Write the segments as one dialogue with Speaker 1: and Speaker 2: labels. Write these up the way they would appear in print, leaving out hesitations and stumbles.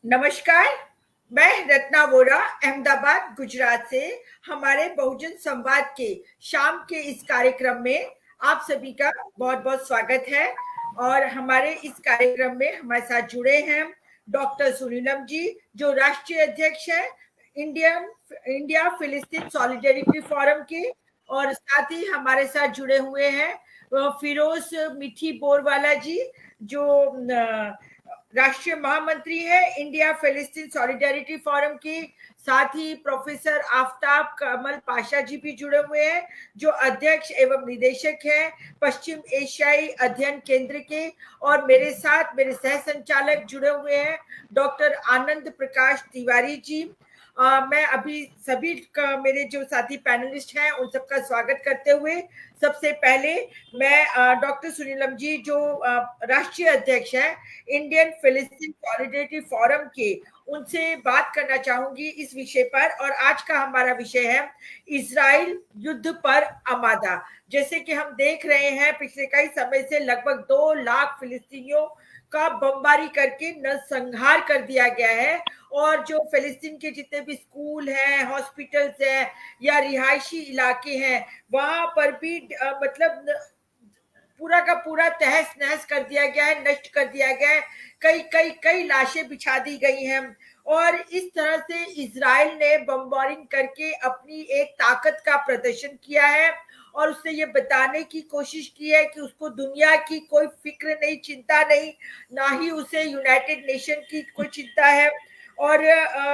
Speaker 1: नमस्कार। मैं रत्ना वोरा अहमदाबाद गुजरात से हमारे बहुजन संवाद के शाम के इस कार्यक्रम में आप सभी का बहुत बहुत स्वागत है। और हमारे इस कार्यक्रम में हमारे साथ जुड़े हैं डॉक्टर सुनीलम जी, जो राष्ट्रीय अध्यक्ष है इंडियन इंडिया फिलिस्तीन सॉलिडेरिटी फोरम के। और साथ ही हमारे साथ जुड़े हुए हैं फिरोज मिठी बोरवाला जी, जो राष्ट्रीय महामंत्री है इंडिया फिलिस्तीन सॉलिडेरिटी फोरम की। साथ ही प्रोफेसर आफ्ताब कमल पाशा जी भी जुड़े हुए हैं, जो अध्यक्ष एवं निदेशक हैं पश्चिम एशियाई अध्ययन केंद्र के। और मेरे साथ मेरे सह संचालक जुड़े हुए हैं डॉक्टर आनंद प्रकाश तिवारी जी। मैं अभी सभी का मेरे जो साथी पैनलिस्ट हैं उन सबका स्वागत करते हुए सबसे पहले मैं डॉक्टर सुनीलम जी, जो राष्ट्रीय अध्यक्ष है इंडियन फिलिस्तीन सॉलिडेरिटी फोरम के, उनसे बात करना चाहूंगी इस विषय पर। और आज का हमारा विषय है इजराइल युद्ध पर आमादा। जैसे कि हम देख रहे हैं पिछले कई समय से लगभग 2 लाख फिलिस्तीनियों का बमबारी करके नरसंहार कर दिया गया है। और जो फिलिस्तीन के जितने भी स्कूल हैं, हॉस्पिटल्स हैं या रिहायशी इलाके हैं, वहां पर भी मतलब पूरा का पूरा तहस नहस कर दिया गया है, नष्ट कर दिया गया है। कई कई कई लाशें बिछा दी गई हैं। और इस तरह से इजराइल ने बमबारिंग करके अपनी एक ताकत का प्रदर्शन किया है। और उसने ये बताने की कोशिश की है कि उसको दुनिया की कोई फिक्र नहीं, चिंता नहीं, ना ही उसे यूनाइटेड नेशन की कोई चिंता है। और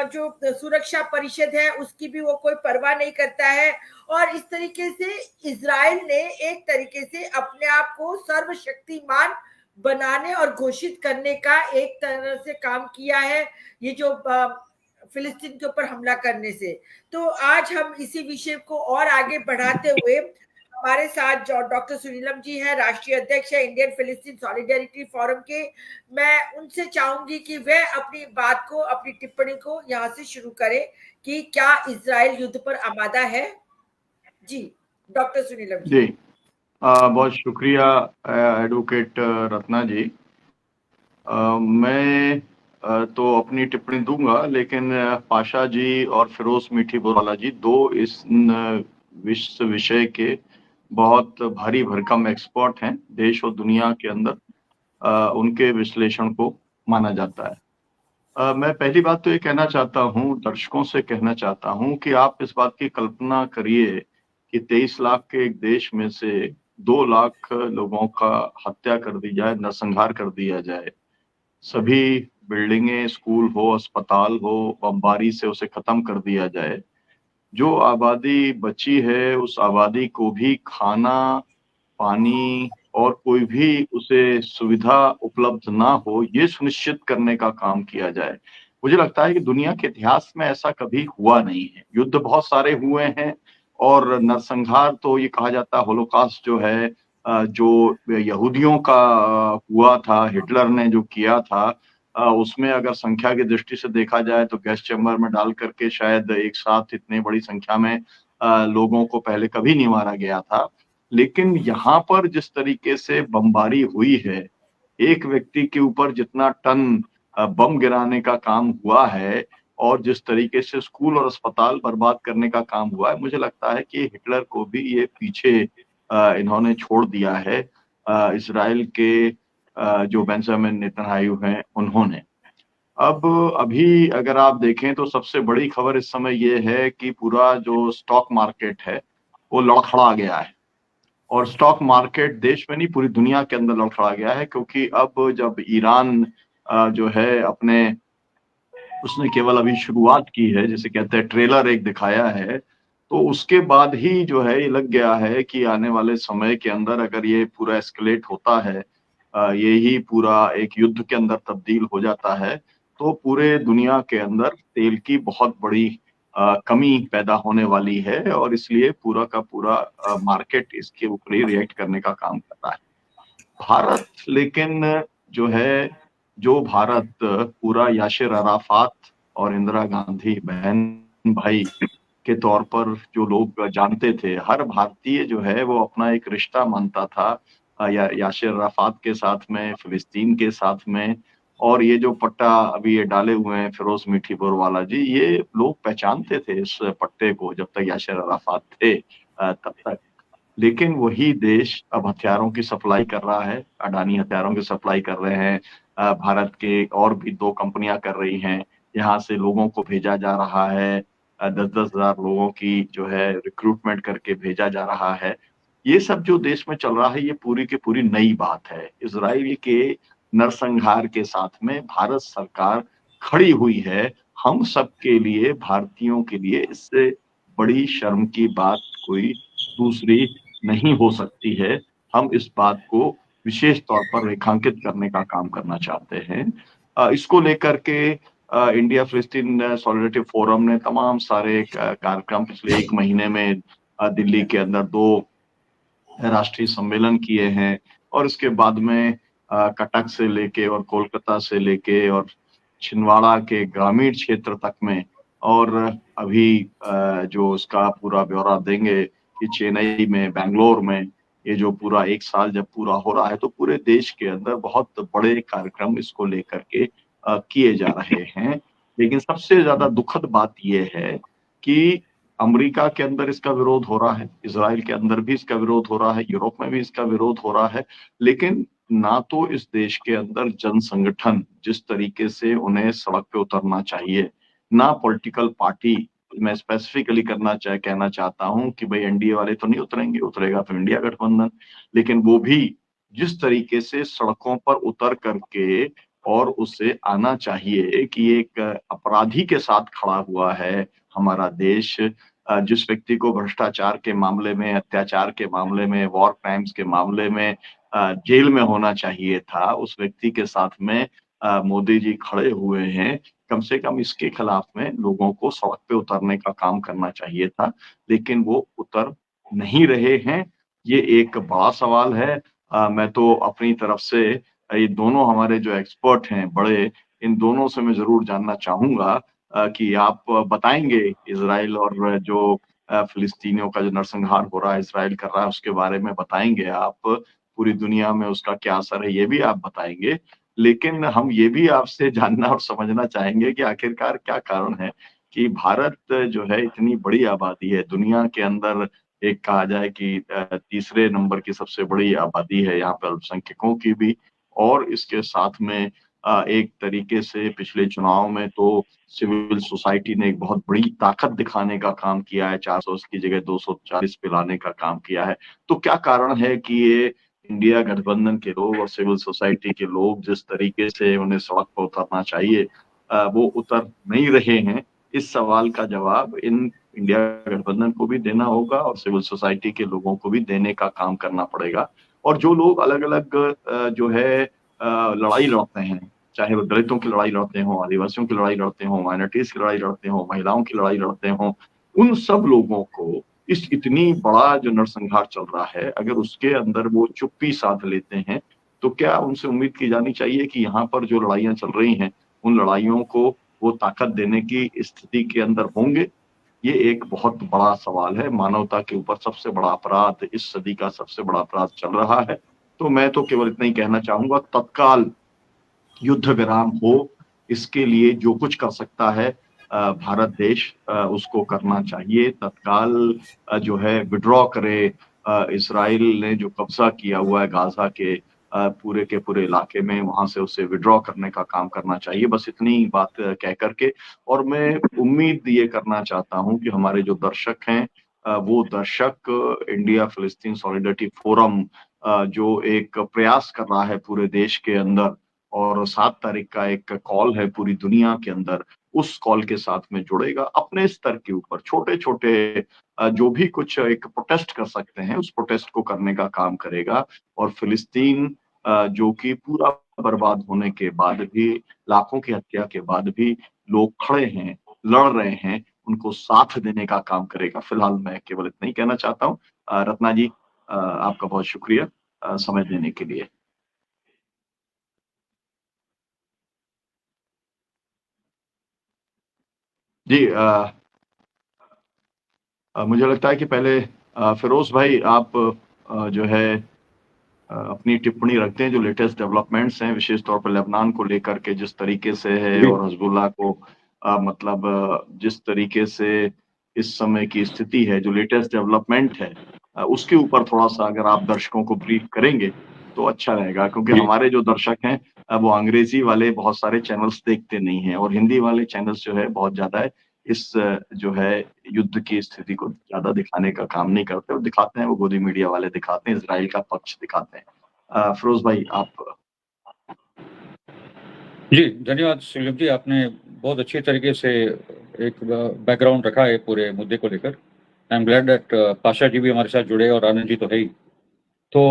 Speaker 1: जो सुरक्षा परिषद है उसकी भी वो कोई परवाह नहीं करता है। और इस तरीके से इजराइल ने एक तरीके से अपने आप को सर्वशक्तिमान बनाने और घोषित करने का एक तरह से काम किया है, ये जो फिलिस्तीन के ऊपर हमला करने से। तो आज हम इसी विषय को और आगे बढ़ाते हुए हमारे साथ जो डॉक्टर सुनीलम जी हैं, राष्ट्रीय अध्यक्ष है इंडियन फिलिस्तीन सॉलिडेरिटी फोरम के, मैं उनसे चाहूंगी कि वह अपनी बात को, अपनी टिप्पणी को यहाँ से शुरू करें कि क्या इजराइल युद्ध पर आमादा है। जी डॉक्टर सुनीलम जी।
Speaker 2: जी बहुत शुक्रिया एडवोकेट रत्ना जी। मैं तो अपनी टिप्पणी दूंगा, लेकिन पाशा जी और फिरोज मीठी बोराला जी दो इस विश्व विषय के बहुत भारी भरकम एक्सपर्ट हैं देश और दुनिया के अंदर। उनके विश्लेषण को माना जाता है। मैं पहली बात तो ये कहना चाहता हूँ, दर्शकों से कहना चाहता हूँ कि आप इस बात की कल्पना करिए कि 23 लाख के एक देश में से 2 लाख लोगों का हत्या कर दी जाए, नरसंहार कर दिया जाए, सभी बिल्डिंगें, स्कूल हो, अस्पताल हो, बमबारी से उसे खत्म कर दिया जाए। जो आबादी बची है उस आबादी को भी खाना, पानी और कोई भी उसे सुविधा उपलब्ध ना हो, ये सुनिश्चित करने का काम किया जाए। मुझे लगता है कि दुनिया के इतिहास में ऐसा कभी हुआ नहीं है। युद्ध बहुत सारे हुए हैं और नरसंहार तो ये कहा जाता है होलोकॉस्ट जो है, जो यहूदियों का हुआ था, हिटलर ने जो किया था, उसमें अगर संख्या की दृष्टि से देखा जाए तो गैस चैम्बर में डाल करके शायद एक साथ इतनी बड़ी संख्या में लोगों को पहले कभी नहीं मारा गया था। लेकिन यहाँ पर जिस तरीके से बमबारी हुई है, एक व्यक्ति के ऊपर जितना टन बम गिराने का काम हुआ है और जिस तरीके से स्कूल और अस्पताल बर्बाद करने का काम हुआ है, मुझे लगता है कि हिटलर को भी ये पीछे इन्होंने छोड़ दिया है, इजराइल के जो बेंजामिन नेतन्याहू हैं उन्होंने। अब अभी अगर आप देखें तो सबसे बड़ी खबर इस समय ये है कि पूरा जो स्टॉक मार्केट है वो लड़खड़ा गया है। और स्टॉक मार्केट देश में नहीं, पूरी दुनिया के अंदर लड़खड़ा गया है, क्योंकि अब जब ईरान जो है अपने, उसने केवल अभी शुरुआत की है, जिसे कहते हैं ट्रेलर एक दिखाया है, तो उसके बाद ही जो है ये लग गया है कि आने वाले समय के अंदर अगर ये पूरा एस्केलेट होता है, ये ही पूरा एक युद्ध के अंदर तब्दील हो जाता है, तो पूरे दुनिया के अंदर तेल की बहुत बड़ी कमी पैदा होने वाली है। और इसलिए पूरा का पूरा मार्केट इसके ऊपर ही रिएक्ट करने का काम कर रहा है। भारत लेकिन जो है, जो भारत पूरा यासिर अराफात और इंदिरा गांधी बहन भाई के तौर पर जो लोग जानते थे, हर भारतीय जो है वो अपना एक रिश्ता मानता था यासिर अराफात के साथ में, फिलिस्तीन के साथ में। और ये जो पट्टा अभी ये डाले हुए हैं फिरोज मीठीपुर वाला जी, ये लोग पहचानते थे इस पट्टे को जब तक यासिर अराफात थे तब तक। लेकिन वही देश अब हथियारों की सप्लाई कर रहा है, अडानी हथियारों की सप्लाई कर रहे हैं। भारत के और भी 2 कंपनियां कर रही हैं। यहाँ से लोगों को भेजा जा रहा है, 10-10 हज़ार लोगों की जो है रिक्रूटमेंट करके भेजा जा रहा है। ये सब जो देश में चल रहा है, ये पूरी की पूरी नई बात है। इज़राइल के नरसंहार के साथ में भारत सरकार खड़ी हुई है। हम सबके लिए, भारतीयों के लिए इससे बड़ी शर्म की बात कोई दूसरी नहीं हो सकती है। हम इस बात को विशेष तौर पर रेखांकित करने का काम करना चाहते हैं। इसको लेकर के इंडिया फिलिस्तीन सॉलिडरिटी फोरम ने तमाम सारे कार्यक्रम पिछले 1 महीने में दिल्ली के अंदर 2 राष्ट्रीय सम्मेलन किए हैं और इसके बाद में कटक से लेके और कोलकाता से लेके और छिंदवाड़ा के ग्रामीण क्षेत्र तक में और अभी जो उसका पूरा ब्यौरा देंगे कि चेन्नई में, बैंगलोर में ये जो पूरा 1 साल जब पूरा हो रहा है तो पूरे देश के अंदर बहुत बड़े कार्यक्रम इसको लेकर के किए जा रहे हैं। लेकिन सबसे ज़्यादा दुखद बात ये है कि अमेरिका के अंदर इसका विरोध हो रहा है, इज़राइल के अंदर भी इसका विरोध हो रहा है, यूरोप में भी इसका विरोध हो रहा है, लेकिन ना तो इस देश के अंदर जन संगठन जिस तरीके से उन्हें सड़क पे उतरना चाहिए, ना पॉलिटिकल पार्टी मैं स्पेसिफिकली कहना चाहता हूँ कि भई एनडीए वाले तो नहीं उतरेंगे, उतरेगा तो इंडिया गठबंधन। लेकिन वो भी जिस तरीके से सड़कों पर उतर करके और उसे आना चाहिए कि एक अपराधी के साथ खड़ा हुआ है हमारा देश जिस व्यक्ति को भ्रष्टाचार के मामले में, अत्याचार के मामले में, वॉर क्राइम्स के मामले में जेल में होना चाहिए था, उस व्यक्ति के साथ में मोदी जी खड़े हुए हैं। कम से कम इसके खिलाफ में लोगों को सड़क पे उतरने का काम करना चाहिए था, लेकिन वो उतर नहीं रहे हैं। ये एक बड़ा सवाल है। मैं तो अपनी तरफ से ये दोनों हमारे जो एक्सपर्ट हैं बड़े, इन दोनों से मैं ज़रूर जानना चाहूँगा कि आप बताएँगे इज़राइल और जो फ़िलिस्तीनियों का जो नरसंहार हो रहा है, इज़राइल कर रहा है, उसके बारे में बताएँगे आप। पूरी दुनिया में उसका क्या असर है, ये भी आप बताएँगे। लेकिन हम ये भी आपसे जानना और समझना चाहेंगे कि आखिरकार क्या कारण है कि भारत जो है इतनी बड़ी आबादी है, दुनिया के अंदर एक कहा जाए कि तीसरे नंबर की सबसे बड़ी आबादी है यहाँ पे अल्पसंख्यकों की भी और इसके साथ में एक तरीके से पिछले चुनाव में तो सिविल सोसाइटी ने एक बहुत बड़ी ताकत दिखाने का काम किया है, 400 की जगह 240 पे लाने का काम किया है। तो क्या कारण है कि ये इंडिया गठबंधन के लोग और सिविल सोसाइटी के लोग जिस तरीके से उन्हें सड़क पर उतरना चाहिए वो उतर नहीं रहे हैं? इस सवाल का जवाब इन इंडिया गठबंधन को भी देना होगा और सिविल सोसाइटी के लोगों को भी देने का काम करना पड़ेगा। और जो लोग अलग-अलग जो है लड़ाई लड़ते हैं, चाहे वो दलितों की लड़ाई लड़ते हों, आदिवासियों की लड़ाई लड़ते हों, माइनॉरिटीज़ की लड़ाई लड़ते हों, महिलाओं की लड़ाई लड़ते हों, उन सब लोगों को इस इतनी बड़ा जो नरसंहार चल रहा है, अगर उसके अंदर वो चुप्पी साध लेते हैं, तो क्या उनसे उम्मीद की जानी चाहिए कि यहाँ पर जो लड़ाइयाँ चल रही हैं, उन लड़ाइयों को वो ताकत देने की स्थिति के अंदर होंगे? ये एक बहुत बड़ा सवाल है। मानवता के ऊपर सबसे बड़ा अपराध, इस सदी का सबसे बड़ा अपराध चल रहा है। तो मैं तो केवल इतना ही कहना चाहूँगा तत्काल युद्ध विराम हो, इसके लिए जो कुछ कर सकता है भारत देश उसको करना चाहिए। तत्काल जो है विथड्रॉ करे इज़राइल ने जो कब्ज़ा किया हुआ है गाज़ा के पूरे के पूरे इलाके में, वहाँ से उसे विथड्रॉ करने का काम करना चाहिए। बस इतनी बात कह कर के और मैं उम्मीद ये करना चाहता हूँ कि हमारे जो दर्शक हैं वो दर्शक इंडिया फिलिस्तीन सॉलिडरिटी फोरम जो एक प्रयास कर रहा है पूरे देश के अंदर और 7 तारीख का एक कॉल है पूरी दुनिया के अंदर, उस कॉल के साथ में जुड़ेगा। अपने स्तर के ऊपर छोटे-छोटे जो भी कुछ एक प्रोटेस्ट कर सकते हैं, उस प्रोटेस्ट को करने का काम करेगा और फिलिस्तीन जो कि पूरा बर्बाद होने के बाद भी, लाखों की हत्या के बाद भी लोग खड़े हैं, लड़ रहे हैं, उनको साथ देने का काम करेगा। फिलहाल मैं केवल इतना ही कहना चाहता हूँ। रत्ना जी आपका बहुत शुक्रिया समय देने के लिए। जी मुझे लगता है कि पहले फिरोज भाई आप जो है अपनी टिप्पणी रखते हैं जो लेटेस्ट डेवलपमेंट्स हैं, विशेष तौर पर लेबनान को लेकर के जिस तरीके से है, और हिजबुल्लाह को मतलब जिस तरीके से इस समय की स्थिति है, जो लेटेस्ट डेवलपमेंट है, उसके ऊपर थोड़ा सा अगर आप दर्शकों को ब्रीफ करेंगे तो अच्छा रहेगा, क्योंकि हमारे जो दर्शक हैं वो अंग्रेजी वाले बहुत सारे चैनल्स देखते नहीं हैं, और हिंदी वाले चैनल्स जो है बहुत ज्यादा इस जो है युद्ध की स्थिति को ज्यादा दिखाने का काम नहीं करते, और दिखाते हैं वो गोदी मीडिया वाले दिखाते हैं, इजराइल का पक्ष दिखाते हैं। फिरोज भाई आप।
Speaker 3: जी धन्यवाद सुलभ जी, आपने बहुत अच्छे तरीके से एक बैकग्राउंड रखा है पूरे मुद्दे को लेकर। I am glad that Pasha ji भी हमारे साथ जुड़े और आनंद जी तो है ही। तो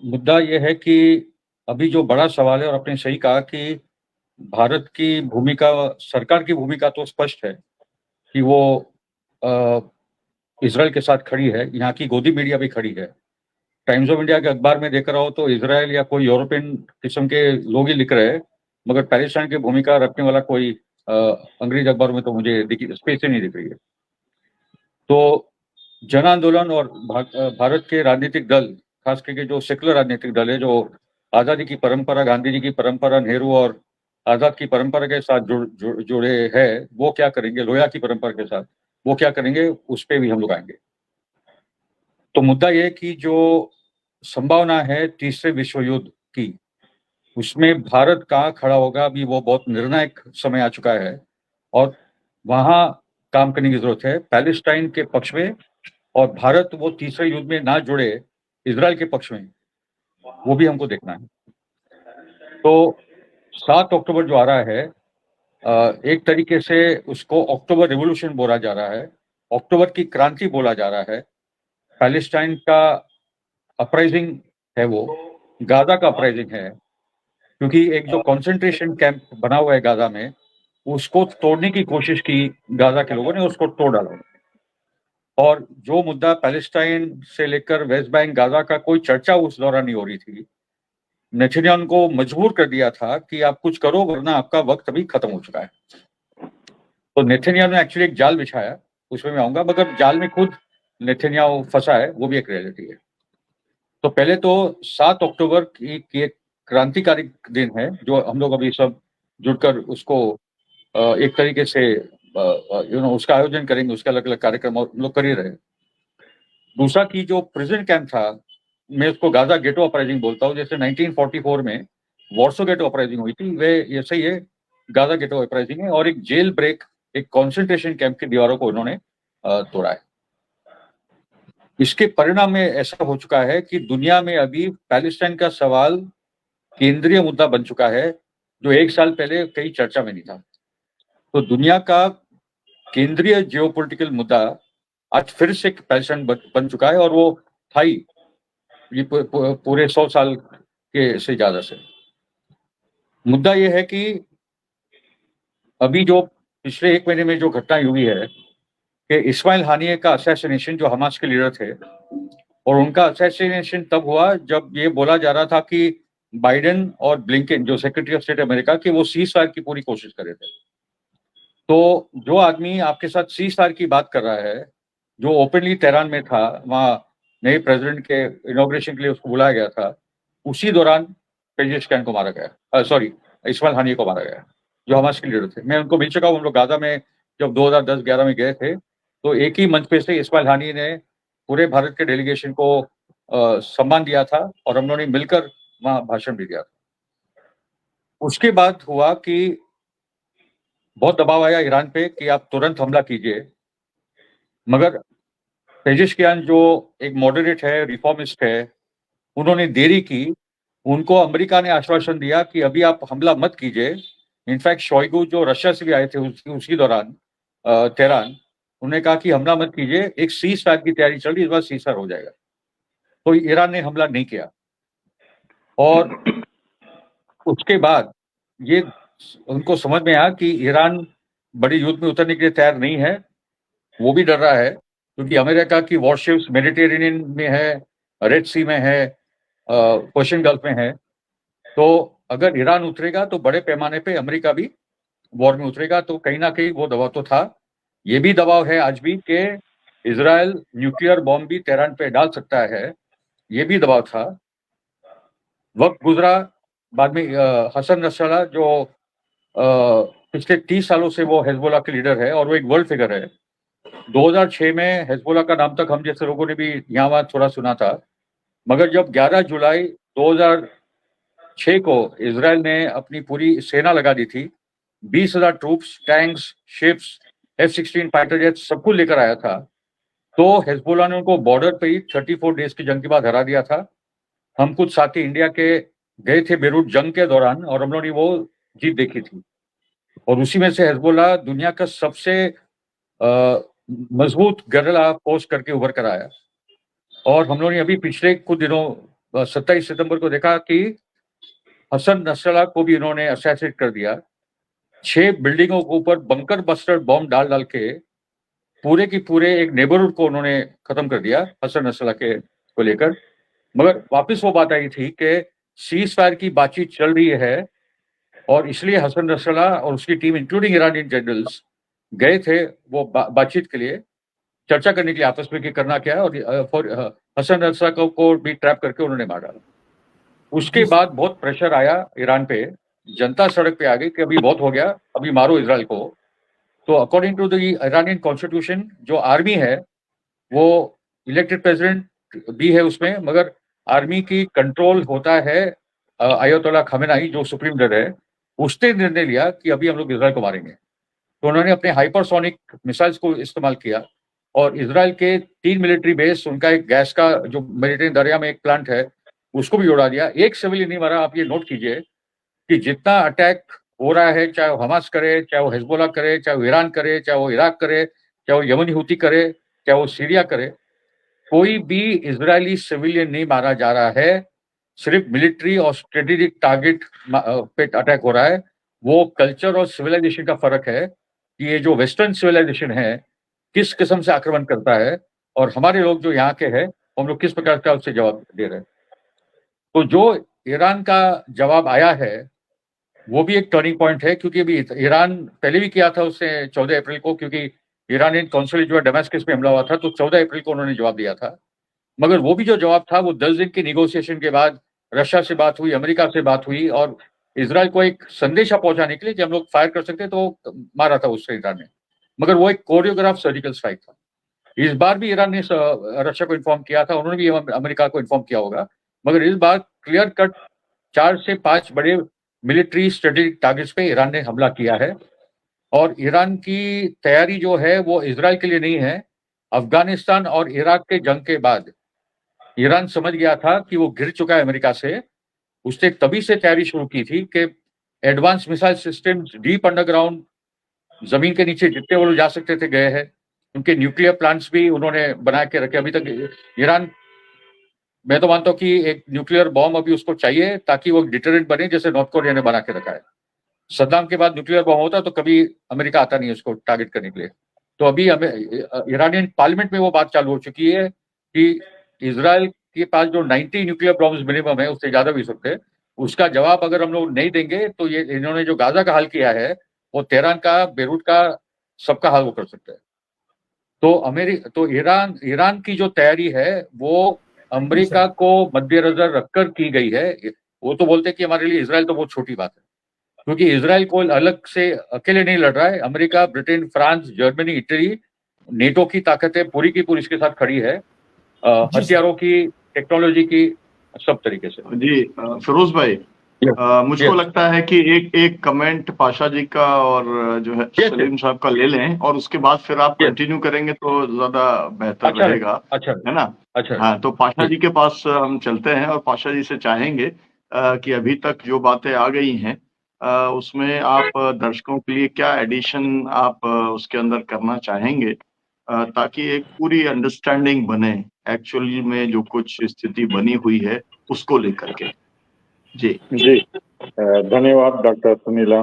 Speaker 3: मुद्दा ये है कि अभी जो बड़ा सवाल है, और आपने सही कहा कि भारत की भूमिका, सरकार की भूमिका तो स्पष्ट है कि वो इजराइल के साथ खड़ी है। यहाँ की गोदी मीडिया भी खड़ी है। टाइम्स ऑफ इंडिया के अखबार में देख रहा हो तो इजराइल या कोई यूरोपियन किस्म के लोग ही लिख रहे हैं, मगर पैलेस्टाइन की भूमिका रखने वाला कोई अंग्रेज अखबार में तो मुझे स्पेस ही नहीं दिख रही है। तो जन आंदोलन और भारत के राजनीतिक दल, खास करके जो सेकुलर राजनीतिक दल है, जो आजादी की परंपरा, गांधी जी की परंपरा, नेहरू और आजाद की परंपरा के साथ जुड़े हैं, वो क्या करेंगे, लोहिया की परंपरा के साथ वो क्या करेंगे, उस पर भी हम लोग आएंगे। तो मुद्दा यह कि जो संभावना है तीसरे विश्व युद्ध की, उसमें भारत कहाँ खड़ा होगा, अभी वो बहुत निर्णायक समय आ चुका है, और वहां काम करने की जरूरत है पैलेस्टाइन के पक्ष में, और भारत वो तीसरे युद्ध में ना जुड़े इजराइल के पक्ष में, वो भी हमको देखना है। तो 7 अक्टूबर जो आ रहा है, एक तरीके से उसको अक्टूबर रिवॉल्यूशन बोला जा रहा है, अक्टूबर की क्रांति बोला जा रहा है। पैलेस्टाइन का अपराइजिंग है, वो गाजा का अपराइजिंग है, क्योंकि एक जो कंसंट्रेशन कैंप बना हुआ है गाजा में, उसको तोड़ने की कोशिश की गाजा के लोगों ने, उसको तोड़ डाला। और जो मुद्दा पैलेस्टाइन से लेकर वेस्ट बैंक गाजा का कोई चर्चा उस दौरान नहीं हो रही थी, नेतन्याहू को मजबूर कर दिया था कि आप कुछ करो वरना आपका वक्त अभी खत्म हो चुका है। तो नेतन्याहू ने एक्चुअली एक जाल बिछाया, उसमें मैं आऊंगा, मगर जाल में खुद नेतन्याहू फंसा है, वो भी एक रियलिटी है। तो पहले तो 7 अक्टूबर की एक क्रांतिकारी दिन है, जो हम लोग अभी सब जुड़कर उसको एक तरीके से उसका आयोजन करेंगे, उसके अलग अलग कार्यक्रम और हम लोग कर ही रहे। दूसरा की जो प्रिजन कैंप था, मैं उसको गाजा गेटो अपराइजिंग बोलता हूँ, जैसे 1944 में वॉर्सो गेटो अपराइजिंग हुई थी, वे ऐसे ही है, गाजा गेटो अपराइजिंग है, और एक जेल ब्रेक, एक कॉन्सेंट्रेशन कैंप की दीवारों को उन्होंने तोड़ा है। इसके परिणाम में ऐसा हो चुका है कि दुनिया में अभी पैलेस्टाइन का सवाल केंद्रीय मुद्दा बन चुका है, जो 1 साल पहले कहीं चर्चा में नहीं था। तो दुनिया का केंद्रीय जियोपॉलिटिकल मुद्दा आज फिर से पैलेस्टाइन बन चुका है, और वो था ही ये पूरे 100 साल के से ज्यादा से। मुद्दा ये है कि अभी जो पिछले 1 महीने में जो घटना हुई है कि इस्माइल हानिये का असैसिनेशन, जो हमास के लीडर थे, और उनका असैसिनेशन तब हुआ जब ये बोला जा रहा था कि बाइडेन और ब्लिंकन, जो सेक्रेटरी ऑफ स्टेट अमेरिका के, वो सीज फायर की पूरी कोशिश कर रहे थे। तो जो आदमी आपके साथ सीज फायर की बात कर रहा है, जो ओपनली तेहरान में था, वहां नए प्रेसिडेंट के इनॉग्रेशन के लिए उसको बुलाया गया था, उसी दौरान पेजेशकियान को मारा गया, सॉरी इस्माइल हानिये को मारा गया, जो हमास के लीडर थे। मैं उनको मिल चुका हूँ, हम लोग गाजा में जब 2010-11 में गए थे, तो एक ही मंच पे से इस्माइल हानिये ने पूरे भारत के डेलीगेशन को सम्मान दिया था, और हम लोगों ने मिलकर वहां भाषण भी दिया था। उसके बाद हुआ कि बहुत दबाव आया ईरान पे कि आप तुरंत हमला कीजिए, मगर पेजेशकियान जो एक मॉडरेट है, रिफॉर्मिस्ट है, उन्होंने देरी की। उनको अमेरिका ने आश्वासन दिया कि अभी आप हमला मत कीजिए। इनफैक्ट शोइगु, जो रशिया से भी आए थे उसी दौरान तेहरान, उन्होंने कहा कि हमला मत कीजिए, एक सीज फायर की तैयारी चल रही, इस बार सीज फायर हो जाएगा। तो ईरान ने हमला नहीं किया, और उसके बाद ये उनको समझ में आया कि ईरान बड़ी युद्ध में उतरने के लिए तैयार नहीं है। वो भी डर रहा है, क्योंकि अमेरिका की वॉरशिप्स मेडिटेरेनियन में है, रेड सी में है, पर्शियन गल्फ में है। तो अगर ईरान उतरेगा तो बड़े पैमाने पे अमेरिका भी वॉर में उतरेगा। तो कहीं ना कहीं वो दबाव तो था। ये भी दबाव है आज भी कि इजराइल न्यूक्लियर बॉम्ब भी तेहरान पे डाल सकता है, ये भी दबाव था। वक्त गुजरा, बाद में हसन नसरल्लाह जो पिछले 30 सालों से वो हिजबुल्लाह के लीडर है और वो एक वर्ल्ड फिगर है। 2006 में हिजबुल्लाह का नाम तक हम जैसे लोगों ने भी यहाँ वहाँ थोड़ा सुना था, मगर जब 11 जुलाई 2006 को इजराइल ने अपनी पूरी सेना लगा दी थी, 20,000 troops, tanks, ships, F-16 fighter jet सब कुछ लेकर आया था, तो हिजबुल्लाह ने उनको बॉर्डर पे ही 34 डेज की जंग के बाद हरा दिया था। हम कुछ साथी इंडिया के गए थे बेरूट जंग के दौरान और हम लोगों ने वो जीत देखी थी, और उसी में से हिजबुल्लाह दुनिया का सबसे मजबूत गेरिल्ला फोर्स करके उभर कर आया। और हम लोगों ने अभी पिछले कुछ दिनों 27 सितंबर को देखा कि हसन नसरल्लाह को भी इन्होंने असैसिनेट कर दिया। 6 बिल्डिंगों के ऊपर बंकर बस्टर बॉम्ब डाल डाल के पूरे की पूरे एक नेबरहुड को उन्होंने खत्म कर दिया हसन नसरल्लाह के को लेकर। मगर वापस वो बात आई थी कि सीज फायर की बातचीत चल रही है और इसलिए हसन नसरल्लाह और उसकी टीम इंक्लूडिंग ईरानियन जनरल्स गए थे वो बातचीत के लिए, चर्चा करने के लिए आपस में कि करना क्या है, और हसन नसरल्लाह को भी ट्रैप करके उन्होंने मार डाला। उसके बाद बहुत प्रेशर आया ईरान पे, जनता सड़क पे आ गई कि अभी बहुत हो गया, अभी मारो इजराइल को। तो according to the Iranian constitution जो आर्मी है वो इलेक्टेड प्रेसिडेंट भी है उसमें, मगर आर्मी की कंट्रोल होता है अयतोल्ला खमेनाई जो सुप्रीम लीडर है, उसने निर्णय लिया कि अभी हम लोग इजराइल को मारेंगे। तो उन्होंने अपने हाइपरसोनिक मिसाइल्स को इस्तेमाल किया और इजराइल के 3 मिलिट्री बेस, उनका एक गैस का जो मेडिटेरियन दरिया में एक प्लांट है उसको भी उड़ा दिया। एक सिविलियन नहीं मारा। आप ये नोट कीजिए कि जितना अटैक हो रहा है, चाहे वो हमास करे, चाहे वो हिजबुल्लाह करे, चाहे वो ईरान करे, चाहे वो इराक करे, चाहे वो यमनी हुती करे, चाहे वो सीरिया करे, कोई भी इजरायली सिविलियन नहीं मारा जा रहा है। सिर्फ मिलिट्री और स्ट्रेटेजिक टारगेट पे अटैक हो रहा है। वो कल्चर और सिविलाइजेशन का फर्क है कि ये जो वेस्टर्न सिविलाइजेशन है किस किस्म से आक्रमण करता है और हमारे लोग जो यहाँ के हैं हम लोग किस प्रकार का उससे जवाब दे रहे हैं। तो जो ईरान का जवाब आया है वो भी एक टर्निंग पॉइंट है, क्योंकि अभी ईरान पहले भी किया था उसने 14 अप्रैल को, क्योंकि ईरानियन कौंसुलेट जो है दमास्कस पे हमला हुआ था, तो 14 अप्रैल को उन्होंने जवाब दिया था। मगर वो भी जो जवाब था वो 10 दिन की निगोशिएशन के बाद रशिया से बात हुई, अमेरिका से बात हुई और इजराइल को एक संदेशा पहुंचाने के लिए कि हम लोग फायर कर सकते, तो मारा था उससे ईरान ने। मगर वो एक कोरियोग्राफ सर्जिकल स्ट्राइक था। इस बार भी ईरान ने रशिया को इन्फॉर्म किया था, उन्होंने भी अमेरिका को इन्फॉर्म किया होगा, मगर इस बार क्लियर कट 4 से 5 बड़े मिलिट्री स्ट्रेटेजिक टारगेट्स पे ईरान ने हमला किया है। और ईरान की तैयारी जो है वो इजराइल के लिए नहीं है। अफगानिस्तान और इराक के जंग के बाद ईरान समझ गया था कि वो गिर चुका है अमेरिका से। उसने तभी से तैयारी शुरू की थी कि advance missile system deep underground, जमीन के नीचे जितने वो लोग जा सकते थे गए हैं। उनके न्यूक्लियर प्लांट्स भी उन्होंने बना के रखे। अभी तक ईरान, मैं तो मानता हूँ कि एक न्यूक्लियर बॉम्ब अभी उसको चाहिए ताकि वो डिटरेंट बने, जैसे नॉर्थ कोरिया ने बना के रखा है। सद्दाम के बाद न्यूक्लियर बॉम्ब होता तो कभी अमेरिका आता नहीं उसको टारगेट करने के लिए। तो अभी ईरानियन पार्लियामेंट में वो बात चालू हो चुकी है कि इजराइल के पास जो 90 न्यूक्लियर बॉम्ब्स मिनिमम है, उससे ज्यादा भी सकते हैं, उसका जवाब अगर हम लोग नहीं देंगे तो ये इन्होंने जो गाजा का हाल किया है वो तेहरान का, बेरूट का, सबका हाल वो कर सकते हैं। तो ईरान की जो तैयारी है वो अमेरिका को मद्देनजर रखकर की गई है। वो तो बोलते हैं कि हमारे लिए इजराइल तो बहुत छोटी बात है, क्योंकि इजराइल को अलग से अकेले नहीं लड़ रहा है। America, Britain, France, Germany, Italy, NATO की ताकतें पूरी की पूरी इसके साथ खड़ी है, हथियारों की, टेक्नोलॉजी की, सब तरीके से।
Speaker 2: जी फिरोज भाई, मुझको लगता है कि एक कमेंट पाशा जी का और जो है सलीम साहब का ले लें और उसके बाद फिर आप कंटिन्यू करेंगे तो ज्यादा बेहतर रहेगा।
Speaker 3: अच्छा
Speaker 2: है ना?
Speaker 3: अच्छा।
Speaker 2: हाँ, तो पाशा जी के पास हम चलते हैं और पाशा जी से चाहेंगे कि अभी तक जो बातें आ गई हैं उसमें आप दर्शकों के लिए क्या एडिशन आप उसके अंदर करना चाहेंगे ताकि एक पूरी अंडरस्टैंडिंग बने एक्चुअली में जो कुछ स्थिति बनी हुई है उसको लेकर के। जी
Speaker 4: धन्यवाद डॉक्टर सुनीला।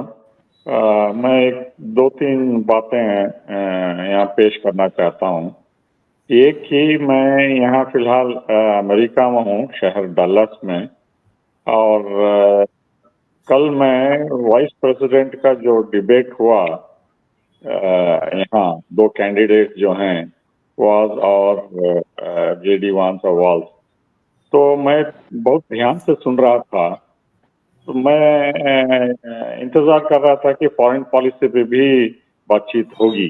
Speaker 4: मैं एक 2-3 बातें यहाँ पेश करना चाहता हूँ। एक ही, मैं यहाँ फिलहाल अमेरिका में हूँ, शहर डल्लस में, और कल मैं वाइस प्रेसिडेंट का जो डिबेट हुआ यहाँ 2 कैंडिडेट जो हैं, वाज और जेडी वांस और वाल्स, तो मैं बहुत ध्यान से सुन रहा था। तो मैं इंतजार कर रहा था कि फॉरेन पॉलिसी पे भी बातचीत होगी,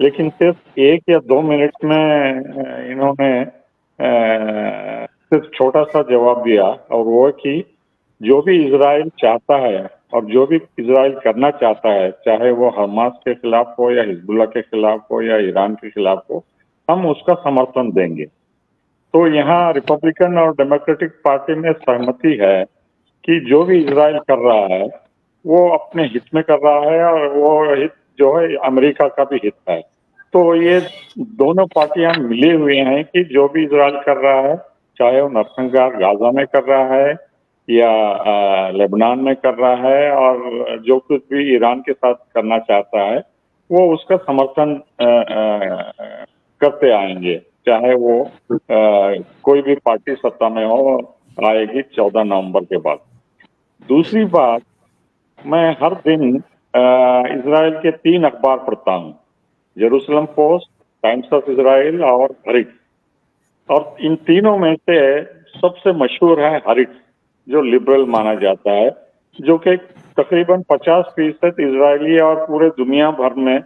Speaker 4: लेकिन सिर्फ 1 या 2 मिनट में इन्होंने सिर्फ छोटा सा जवाब दिया, और वो है कि जो भी इजराइल चाहता है और जो भी इजराइल करना चाहता है, चाहे वो हमास के खिलाफ हो या हिजबुल्लाह के खिलाफ हो या ईरान के खिलाफ हो, हम उसका समर्थन देंगे। तो यहाँ रिपब्लिकन और डेमोक्रेटिक पार्टी में सहमति है कि जो भी इजराइल कर रहा है वो अपने हित में कर रहा है, और वो हित जो है अमेरिका का भी हित है। तो ये दोनों पार्टियां मिली हुई हैं कि जो भी इजराइल कर रहा है, चाहे वो नरसंहार गाजा में कर रहा है या लेबनान में कर रहा है, और जो कुछ भी ईरान के साथ करना चाहता है, वो उसका समर्थन करते आएंगे, चाहे वो कोई भी पार्टी सत्ता में हो, आएगी 14 नवंबर के बाद। दूसरी बात, मैं हर दिन इजराइल के 3 अखबार पढ़ता हूँ, Jerusalem post, times of Israel और हरिट्स। और इन तीनों में से सबसे मशहूर है हरिट्स, जो लिबरल माना जाता है, जो कि तकरीबन 50% इजरायली और पूरे दुनिया भर में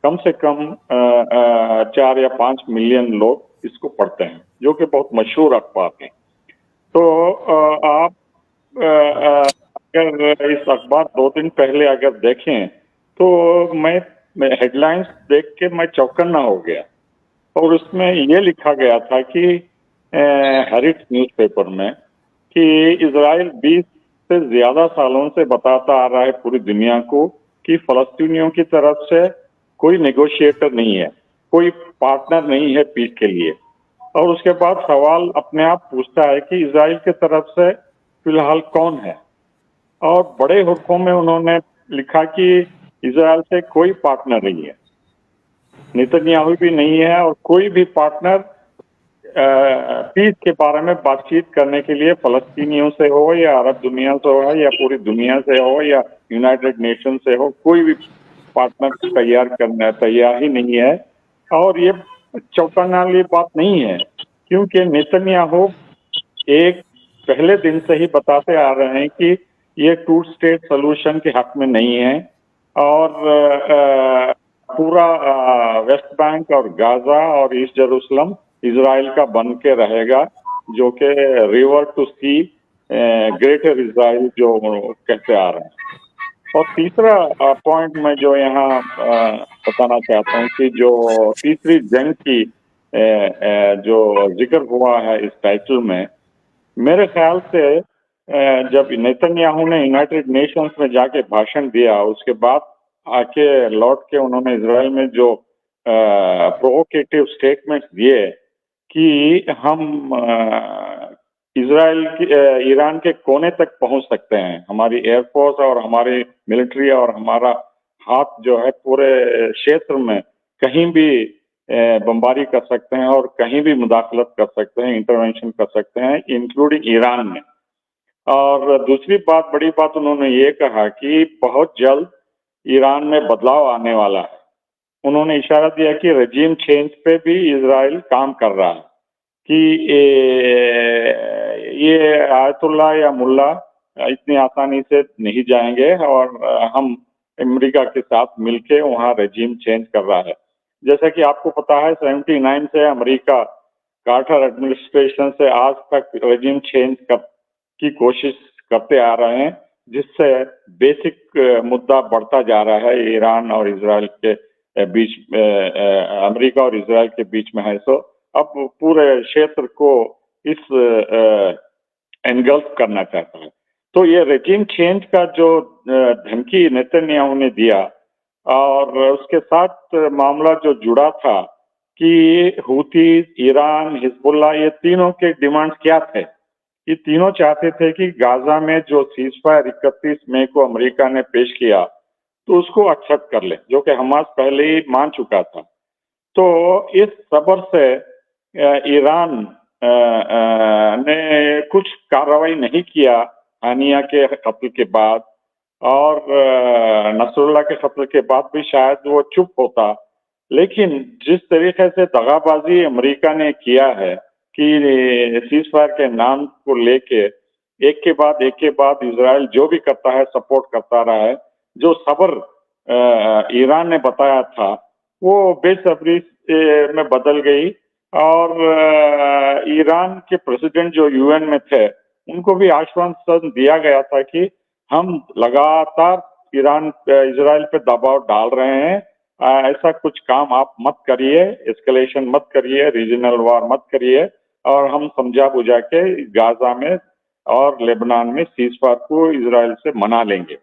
Speaker 4: कम से कम 4 या 5 मिलियन लोग इसको पढ़ते हैं, जो कि बहुत मशहूर अखबार है। तो आप अगर इस अखबार 2 दिन पहले अगर देखें तो मैं हेडलाइंस देख के मैं चौकन्ना हो गया, और उसमें ये लिखा गया था कि हेरिट्स न्यूज़पेपर में कि इजराइल 20 से ज्यादा सालों से बताता आ रहा है पूरी दुनिया को कि फलस्तीनियों की तरफ से कोई नेगोशिएटर नहीं है, कोई पार्टनर नहीं है पीस के लिए। और उसके बाद सवाल अपने आप पूछता है कि इजराइल की तरफ से फिलहाल कौन है, और बड़े हुर्फों में उन्होंने लिखा कि इजराइल से कोई पार्टनर नहीं है, नेतन्याहू भी नहीं है, और कोई भी पार्टनर पीस के बारे में बातचीत करने के लिए फलस्तीनियों से हो या अरब दुनिया से हो या पूरी दुनिया से हो या यूनाइटेड नेशन से हो, कोई भी पार्टनर तैयार ही नहीं है। और ये चौंकाने वाली बात नहीं है, क्योंकि नेतन्याहू एक पहले दिन से ही बताते आ रहे हैं कि ये 2 स्टेट सोल्यूशन के हक में नहीं है, और पूरा वेस्ट बैंक और गाजा और ईस्ट जेरूसलम इजराइल का बन के रहेगा, जो कि river to sea greater Israel जो कहते आ रहे हैं। और तीसरा पॉइंट मैं जो यहाँ बताना चाहता हूँ कि जो तीसरी जंग की जो जिक्र हुआ है इस टाइटल में, मेरे ख्याल से जब नेतन्याहू ने यूनाइटेड नेशंस में जाके भाषण दिया, उसके बाद आके लौट के उन्होंने इजराइल में जो प्रोवोकेटिव स्टेटमेंट्स दिए कि हम इजराइल की ईरान के कोने तक पहुंच सकते हैं, हमारी एयरफोर्स और हमारी मिलिट्री और हमारा हाथ जो है पूरे क्षेत्र में कहीं भी बमबारी कर सकते हैं और कहीं भी मुदाखलत कर सकते हैं, इंटरवेंशन कर सकते हैं, इंक्लूडिंग ईरान में। और दूसरी बात, बड़ी बात, उन्होंने ये कहा कि बहुत जल्द ईरान में बदलाव आने वाला है। उन्होंने इशारा दिया कि रेजिम चेंज पे भी इजराइल काम कर रहा है, कि ये आयतुल्ला या मुल्ला इतनी आसानी से नहीं जाएंगे, और हम अमेरिका के साथ मिलके वहाँ रेजिम चेंज कर रहा है। जैसा कि आपको पता है 79 से अमेरिका कार्टर एडमिनिस्ट्रेशन से आज तक रेजिम चेंज की कोशिश करते आ रहे हैं, जिससे बेसिक मुद्दा बढ़ता जा रहा है ईरान और इजराइल के बीच, अमेरिका और इजराइल के बीच में है। सो अब पूरे क्षेत्र को इस एनगल्फ करना चाहता है। तो ये रेजिम चेंज का जो धमकी नेतन्याहू ने दिया, और उसके साथ मामला जो जुड़ा था कि हूती, ईरान, हिजबुल्लाह, ये तीनों के डिमांड्स क्या थे? ये तीनों चाहते थे कि गाजा में जो सीजफायर 31 मई को अमेरिका ने पेश किया, तो उसको एक्सेप्ट कर ले, जो कि हमास पहले ही मान चुका था। तो इस सबर से ईरान ने कुछ कार्रवाई नहीं किया हानिया के कत्ल के बाद, और नसरुल्लाह के कत्ल के बाद भी शायद वो चुप होता। लेकिन जिस तरीके से दगाबाजी अमेरिका ने किया है, कि सीज फायर के नाम को लेके एक के बाद इजराइल जो भी करता है सपोर्ट करता रहा है। जो खबर ईरान ने बताया था वो बेसब्री में बदल गई और ईरान के प्रेसिडेंट जो यूएन में थे उनको भी आश्वासन दिया गया था कि हम लगातार इजराइल पे दबाव डाल रहे हैं, ऐसा कुछ काम आप मत करिए, एस्केलेशन मत करिए, रीजनल वार मत करिए और हम समझा बुझा के गाजा में और लेबनान में सीज फायर को इजराइल से मना लेंगे।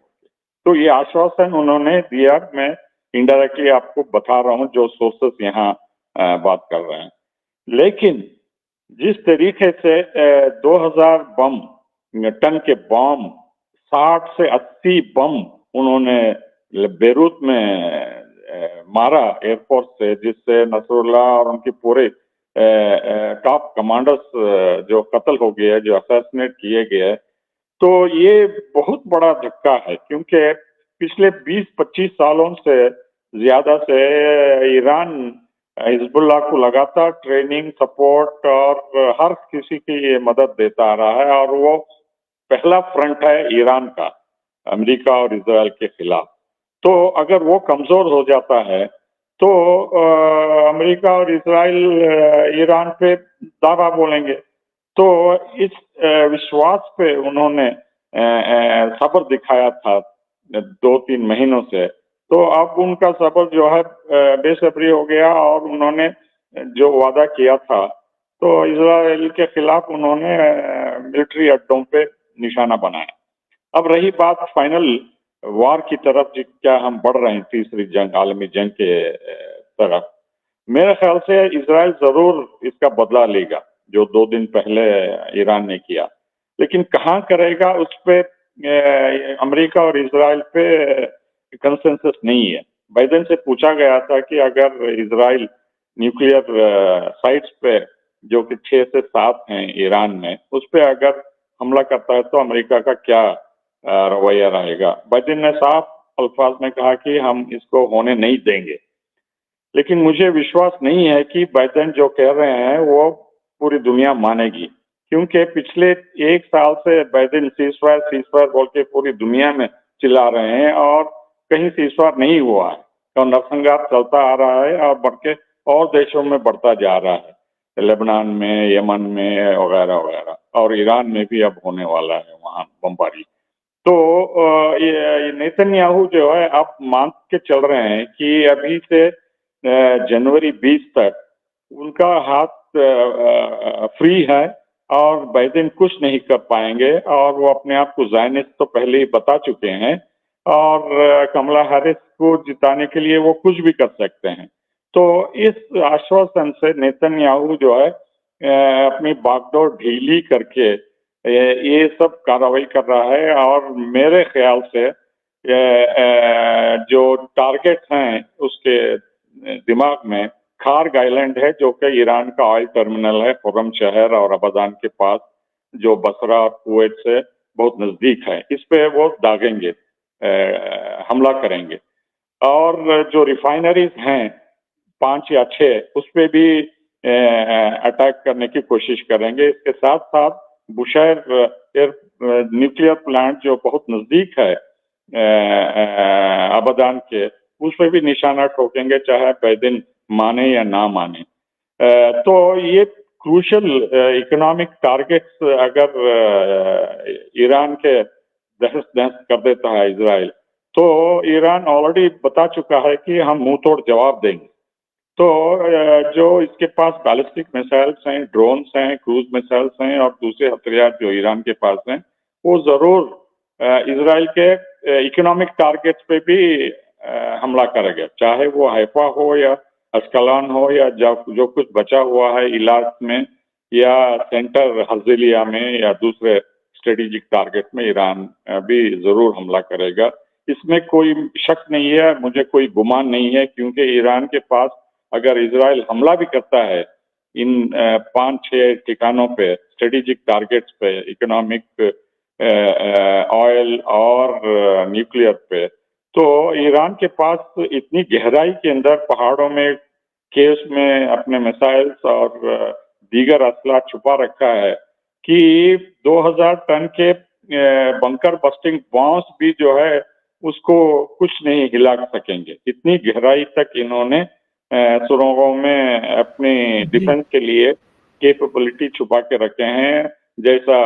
Speaker 4: तो ये आश्वासन उन्होंने दिया। मैं इनडायरेक्टली आपको बता रहा हूँ जो सोर्सेस यहाँ बात कर रहे हैं। लेकिन जिस तरीके से 2000 टन के बम, 60 से 80 बम उन्होंने बेरूत में मारा एयरफोर्स से, जिससे नसरुल्लाह और उनके पूरे टॉप कमांडर्स जो कत्ल हो गए, जो असैसिनेट किए गए, तो ये बहुत बड़ा धक्का है क्योंकि पिछले 20-25 सालों से ज्यादा से ईरान हिजबुल्लाह को लगातार ट्रेनिंग, सपोर्ट और हर किसी की मदद देता आ रहा है और वो पहला फ्रंट है ईरान का अमेरिका और इजराइल के खिलाफ। तो अगर वो कमजोर हो जाता है तो अमेरिका और इजराइल ईरान पे दावा बोलेंगे। तो इस विश्वास पे उन्होंने सब्र दिखाया था 2-3 महीनों से। तो अब उनका सब्र जो है बेसब्री हो गया और उन्होंने जो वादा किया था तो इजराइल के खिलाफ उन्होंने मिलिट्री अड्डों पे निशाना बनाया। अब रही बात फाइनल वार की तरफ, क्या हम बढ़ रहे हैं तीसरी जंग, आलमी जंग के तरफ, मेरे ख्याल से इजराइल जरूर इसका बदला लेगा जो 2 दिन पहले ईरान ने किया। लेकिन कहाँ करेगा उस पे अमेरिका और इजराइल पे कंसेंसस नहीं है। बाइडेन से पूछा गया था कि अगर इजराइल न्यूक्लियर साइट्स पे जो कि 6 से 7 हैं ईरान में, उस पे अगर हमला करता है तो अमेरिका का क्या रवैया रहेगा। बाइडेन ने साफ अल्फाज में कहा कि हम इसको होने नहीं देंगे। लेकिन मुझे विश्वास नहीं है कि बाइडेन जो कह रहे हैं वो पूरी दुनिया मानेगी, क्योंकि पिछले 1 साल से बाइडेन सीज फायर बोल के पूरी दुनिया में चिल्ला रहे हैं और कहीं सीज फायर नहीं हुआ है और नरसंहार चलता आ रहा है और बढ़ के और देशों में बढ़ता जा रहा है, लेबनान में, यमन में वगैरह वगैरह, और ईरान में भी अब होने वाला है वहाँ बमबारी। तो ये नेतन्याहू जो है आप मान के चल रहे हैं कि अभी से जनवरी 20 तक उनका हाथ फ्री है और बाइडेन कुछ नहीं कर पाएंगे और वो अपने आप को ज़ायनिस्ट तो पहले ही बता चुके हैं और कमला हैरिस को जिताने के लिए वो कुछ भी कर सकते हैं। तो इस आश्वासन से नेतन्याहू जो है अपनी बागडोर ढीली करके ये सब कार्रवाई कर रहा है और मेरे ख्याल से जो टारगेट हैं उसके दिमाग में खार्ग आइलैंड है जो कि ईरान का ऑयल टर्मिनल है, खुर्रम शहर और अबादान के पास, जो बसरा और कुवैत से बहुत नजदीक है। इस पे वो दागेंगे, हमला करेंगे और जो रिफाइनरीज हैं 5 या 6 उस पे भी अटैक करने की कोशिश करेंगे। इसके साथ साथ बुशैर न्यूक्लियर प्लांट जो बहुत नजदीक है अबादान के, उस पे भी निशाना ठोकेंगे चाहे बाइडेन माने या ना माने। तो ये क्रूशल इकोनॉमिक टारगेट्स अगर ईरान के दहस कर देता है इजराइल, तो ईरान ऑलरेडी बता चुका है कि हम मुंह तोड़ जवाब देंगे। तो जो इसके पास बैलिस्टिक मिसाइल्स हैं, ड्रोन्स हैं, क्रूज मिसाइल्स हैं और दूसरे हथियार जो ईरान के पास हैं, वो जरूर इजराइल के इकोनॉमिक टारगेट्स पे भी हमला करेगा, चाहे वो हैफा हो या अस्कलान हो या जो कुछ बचा हुआ है इलाक में या सेंटर हज़िलिया में या दूसरे स्ट्रेटेजिक टारगेट में ईरान भी जरूर हमला करेगा। इसमें कोई शक नहीं है, मुझे कोई गुमान नहीं है, क्योंकि ईरान के पास अगर इजराइल हमला भी करता है इन 5-6 ठिकानों पे, स्ट्रेटेजिक टारगेट्स पे, इकोनॉमिक, ऑयल और न्यूक्लियर पे, तो ईरान के पास इतनी गहराई के अंदर पहाड़ों में, केव्स में अपने मिसाइल्स और दीगर असला छुपा रखा है कि 2000 टन के बंकर बस्टिंग बॉम्ब्स भी जो है उसको कुछ नहीं हिला सकेंगे। इतनी गहराई तक इन्होंने सुरंगों में अपनी डिफेंस के लिए कैपेबिलिटी छुपा के रखे हैं। जैसा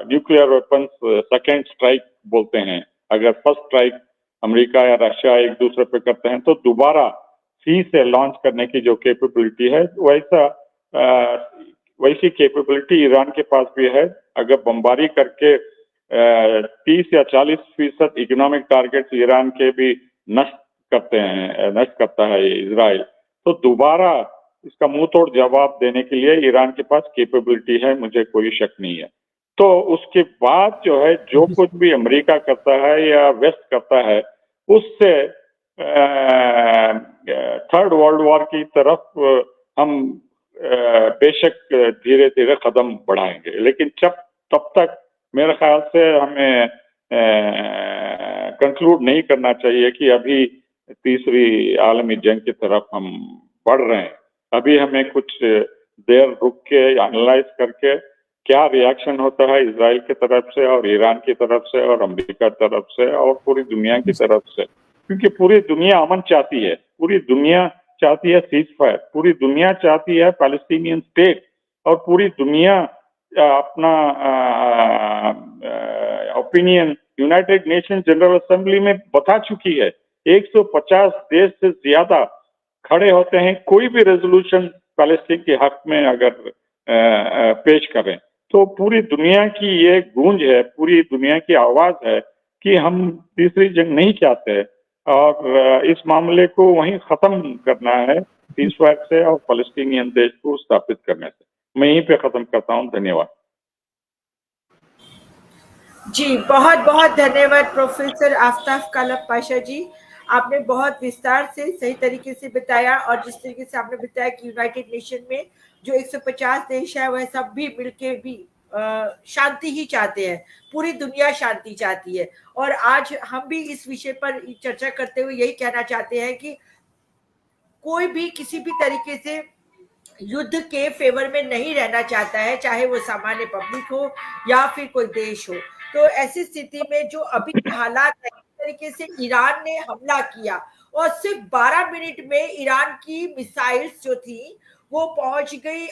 Speaker 4: न्यूक्लियर वेपन्स सेकेंड स्ट्राइक बोलते हैं, अगर फर्स्ट स्ट्राइक अमेरिका या रशिया एक दूसरे पे करते हैं तो दोबारा सी से लॉन्च करने की जो कैपेबिलिटी है वैसी कैपेबिलिटी ईरान के पास भी है। अगर बमबारी करके 30 या 40% इकोनॉमिक टारगेट्स ईरान के भी नष्ट करता है इजराइल, तो दोबारा इसका मुंह तोड़ जवाब देने के लिए ईरान के पास कैपेबिलिटी है, मुझे कोई शक नहीं है। तो उसके बाद जो है जो कुछ भी अमेरिका करता है या वेस्ट करता है उससे थर्ड वर्ल्ड वॉर की तरफ हम बेशक धीरे धीरे कदम बढ़ाएंगे, लेकिन तब तक मेरे ख्याल से हमें कंक्लूड नहीं करना चाहिए कि अभी तीसरी आलमी जंग की तरफ हम बढ़ रहे हैं। अभी हमें कुछ देर रुक के एनालाइज करके क्या रिएक्शन होता है इजराइल की तरफ से और ईरान की तरफ से और अमेरिका की तरफ से और पूरी दुनिया की तरफ से, क्योंकि पूरी दुनिया अमन चाहती है, पूरी दुनिया चाहती है सीज फायर, पूरी दुनिया चाहती है पैलेस्टीनियन स्टेट, और पूरी दुनिया अपना opinion United nation general assembly में बता चुकी है। 150 देश से ज्यादा खड़े होते हैं कोई भी रेजोल्यूशन पैलेस्टीन के हक में अगर पेश करें, तो पूरी दुनिया की ये गूंज है, पूरी दुनिया की आवाज है कि हम तीसरी जंग नहीं चाहते और इस मामले को वहीं खत्म करना है सीज़फायर से और पैलेस्टीनियन देश को स्थापित करने से। मैं यहीं पे खत्म करता हूं। धन्यवाद
Speaker 1: जी, बहुत बहुत धन्यवाद प्रोफेसर आफ्ताब कालब पाशा जी। आपने बहुत विस्तार से सही तरीके से बताया, और जिस तरीके से आपने बताया कि यूनाइटेड नेशन में जो 150 देश है वह सब भी मिलके भी शांति ही चाहते हैं, पूरी दुनिया शांति चाहती है। और आज हम भी इस विषय पर चर्चा करते हुए यही कहना चाहते हैं कि कोई भी किसी भी तरीके से युद्ध के फेवर में नहीं रहना चाहता है, चाहे वो सामान्य पब्लिक हो या फिर कोई देश हो। तो ऐसी स्थिति में जो अभी हालात है, इस तरीके से ईरान ने हमला किया और सिर्फ 12 मिनट में ईरान की मिसाइल्स जो थी वो पहुंच गई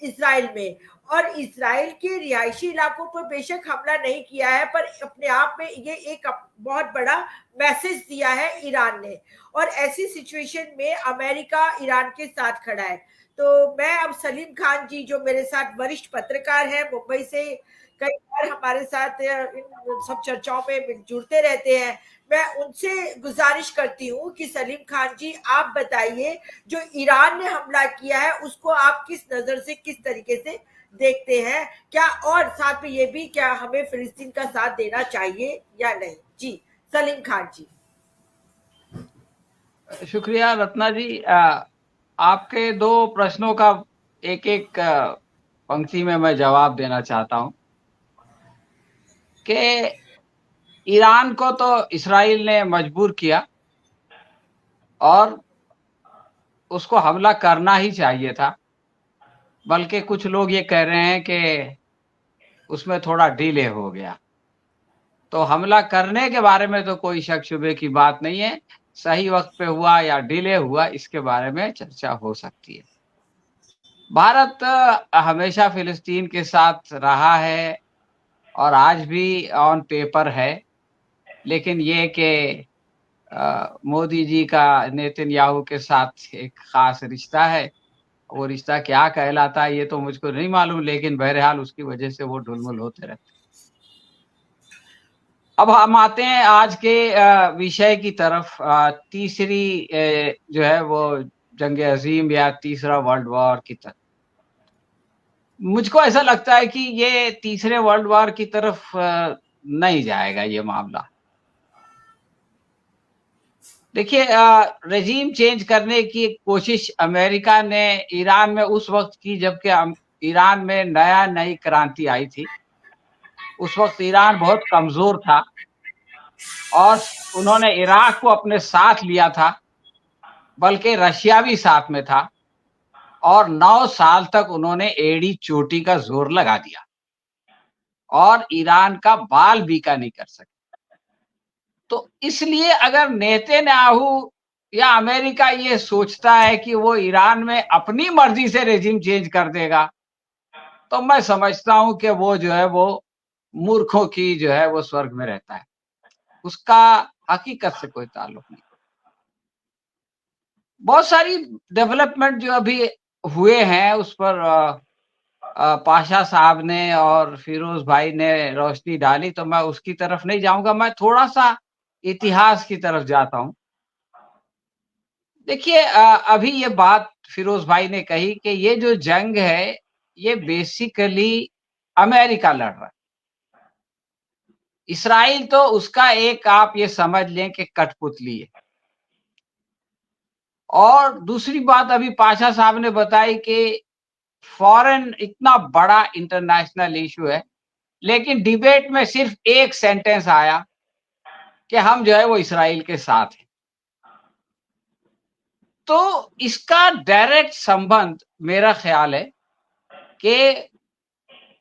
Speaker 1: इजराइल में, और इजराइल के रिहायशी इलाकों पर बेशक हमला नहीं किया है, पर अपने आप में ये एक बहुत बड़ा मैसेज दिया है ईरान ने। और ऐसी सिचुएशन में अमेरिका ईरान के साथ खड़ा है। तो मैं अब सलीम खान जी, जो मेरे साथ वरिष्ठ पत्रकार हैं मुंबई से, कई बार हमारे साथ इन सब चर्चाओं में जुड़ते रहते हैं, मैं उनसे गुजारिश करती हूँ कि सलीम खान जी आप बताइए, जो ईरान ने हमला किया है उसको आप किस नजर से, किस तरीके से देखते हैं, क्या, और साथ में ये भी, क्या हमें फिलिस्तीन का साथ देना चाहिए या नहीं? जी सलीम खान जी।
Speaker 5: शुक्रिया रत्ना जी। आपके दो प्रश्नों का एक एक पंक्ति में मैं जवाब देना चाहता हूं कि ईरान को तो इस्राइल ने मजबूर किया और उसको हमला करना ही चाहिए था, बल्कि कुछ लोग ये कह रहे हैं कि उसमें थोड़ा डिले हो गया। तो हमला करने के बारे में तो कोई शक शुबे की बात नहीं है, सही वक्त पे हुआ या डिले हुआ इसके बारे में चर्चा हो सकती है। भारत हमेशा फिलिस्तीन के साथ रहा है और आज भी ऑन पेपर है, लेकिन ये कि मोदी जी का नेतन्याहू के साथ एक खास रिश्ता है, वो रिश्ता क्या कहलाता है ये तो मुझको नहीं मालूम, लेकिन बहरहाल उसकी वजह से वो ढुलमुल होते रहते। अब हम आते हैं आज के विषय की तरफ। तीसरी जो है वो जंग अजीम या तीसरा वर्ल्ड वॉर की तरफ। मुझको ऐसा लगता है कि ये तीसरे वर्ल्ड वॉर की तरफ नहीं जाएगा ये मामला। देखिए, रेजीम चेंज करने की कोशिश अमेरिका ने ईरान में उस वक्त की जबकि ईरान में नई क्रांति आई थी। उस वक्त ईरान बहुत कमजोर था और उन्होंने इराक को अपने साथ लिया था, बल्कि रशिया भी साथ में था, और 9 साल तक उन्होंने एड़ी चोटी का जोर लगा दिया और ईरान का बाल बीका नहीं कर सके। तो इसलिए अगर नेतन्याहू या अमेरिका ये सोचता है कि वो ईरान में अपनी मर्जी से रेजिम चेंज कर देगा, तो मैं समझता हूं कि वो जो है वो मूर्खों की जो है वो स्वर्ग में रहता है, उसका हकीकत से कोई ताल्लुक नहीं। बहुत सारी डेवलपमेंट जो अभी हुए हैं उस पर पाशा साहब ने और फिरोज भाई ने रोशनी डाली, तो मैं उसकी तरफ नहीं जाऊंगा, मैं थोड़ा सा इतिहास की तरफ जाता हूं। देखिए अभी ये बात फिरोज भाई ने कही कि ये जो जंग है ये बेसिकली अमेरिका लड़ रहा है, इसराइल तो उसका एक आप ये समझ लें कि कठपुतली है। और दूसरी बात अभी पाशा साहब ने बताई कि फॉरेन इतना बड़ा इंटरनेशनल इशू है, लेकिन डिबेट में सिर्फ एक सेंटेंस आया कि हम जो है वो इसराइल के साथ हैं। तो इसका डायरेक्ट संबंध मेरा ख्याल है कि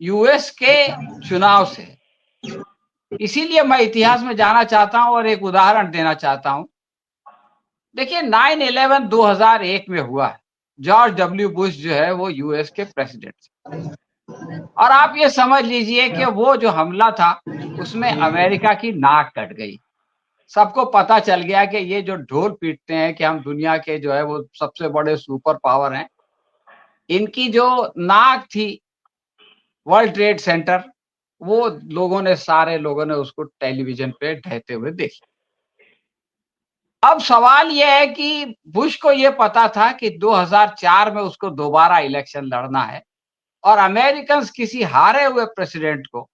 Speaker 5: यूएस के चुनाव से। इसीलिए मैं इतिहास में जाना चाहता हूं और एक उदाहरण देना चाहता हूं। देखिए 9/11 2001 में हुआ है, जॉर्ज डब्ल्यू बुश जो है वो यूएस के प्रेसिडेंट थे, और आप ये समझ लीजिए कि वो जो हमला था उसमें अमेरिका की नाक कट गई। सबको पता चल गया कि ये जो ढोल पीटते हैं कि हम दुनिया के जो है वो सबसे बड़े सुपर पावर हैं, इनकी जो नाक थी वर्ल्ड ट्रेड सेंटर, वो सारे लोगों ने उसको टेलीविजन पे ढहते हुए देखा। अब सवाल यह है कि बुश को यह पता था कि 2004 में उसको दोबारा इलेक्शन लड़ना है और अमेरिकन किसी हारे हुए प्रेसिडेंट को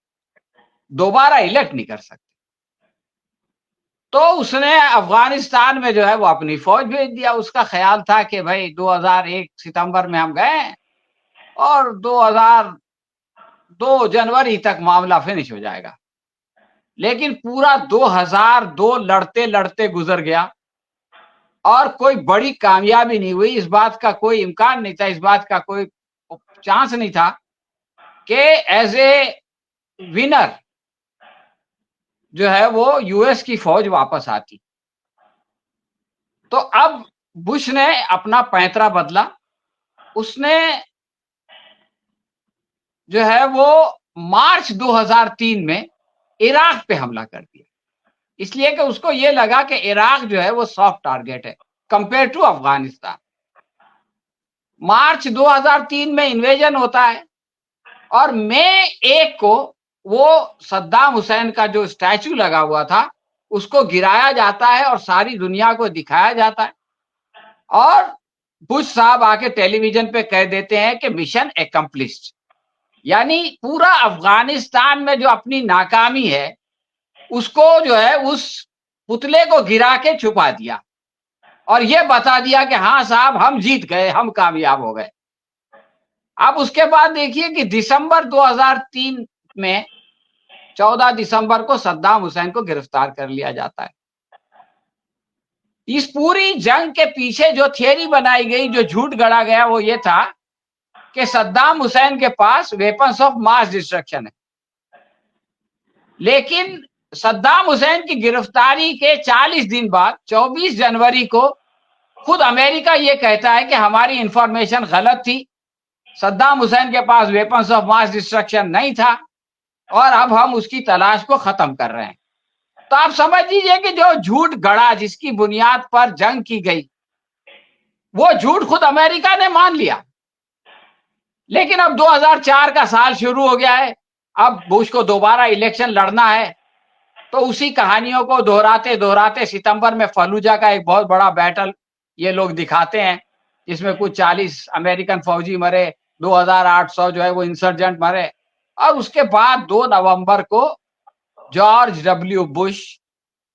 Speaker 5: दोबारा इलेक्ट नहीं कर सकते। तो उसने अफगानिस्तान में जो है वो अपनी फौज भेज दिया। उसका ख्याल था कि भाई 2001 सितंबर में हम गए और 2002 जनवरी तक मामला फिनिश हो जाएगा। लेकिन पूरा 2002 लड़ते लड़ते गुजर गया और कोई बड़ी कामयाबी नहीं हुई। इस बात का कोई इम्कान नहीं था, इस बात का कोई चांस नहीं था कि एज ए विनर जो है वो यूएस की फौज वापस आती। तो अब बुश ने अपना पैंतरा बदला। उसने जो है वो मार्च 2003 में इराक पे हमला कर दिया, इसलिए कि उसको ये लगा कि इराक जो है वो सॉफ्ट टारगेट है कंपेयर टू अफगानिस्तान। मार्च 2003 में इन्वेजन होता है और मई 1 को वो सद्दाम हुसैन का जो स्टैचू लगा हुआ था उसको गिराया जाता है और सारी दुनिया को दिखाया जाता है और बुश साहब आके टेलीविजन पे कह देते हैं कि मिशन एकम्प्लिश्ड, यानी पूरा अफगानिस्तान में जो अपनी नाकामी है उसको जो है उस पुतले को गिरा के छुपा दिया और ये बता दिया कि हाँ साहब हम जीत गए, हम कामयाब हो गए। अब उसके बाद देखिए कि दिसंबर 2003 में 14 दिसंबर को सद्दाम हुसैन को गिरफ्तार कर लिया जाता है। इस पूरी जंग के पीछे जो थियरी बनाई गई, जो झूठ गढ़ा गया, वो ये था कि सद्दाम हुसैन के पास वेपन्स ऑफ मास डिस्ट्रक्शन है। लेकिन सद्दाम हुसैन की गिरफ्तारी के 40 दिन बाद 24 जनवरी को खुद अमेरिका ये कहता है कि हमारी इंफॉर्मेशन गलत थी, सद्दाम हुसैन के पास वेपन्स ऑफ मास डिस्ट्रक्शन नहीं था और अब हम उसकी तलाश को खत्म कर रहे हैं। तो आप समझ लीजिए कि जो झूठ गढ़ा, जिसकी बुनियाद पर जंग की गई, वो झूठ खुद अमेरिका ने मान लिया। लेकिन अब 2004 का साल शुरू हो गया है, अब बुश को दोबारा इलेक्शन लड़ना है, तो उसी कहानियों को दोहराते दोहराते सितंबर में फलूजा का एक बहुत बड़ा बैटल ये लोग दिखाते हैं, जिसमें कुछ 40 अमेरिकन फौजी मरे, 2800 जो है वो इंसर्जेंट मरे, और उसके बाद 2 नवंबर को जॉर्ज डब्ल्यू बुश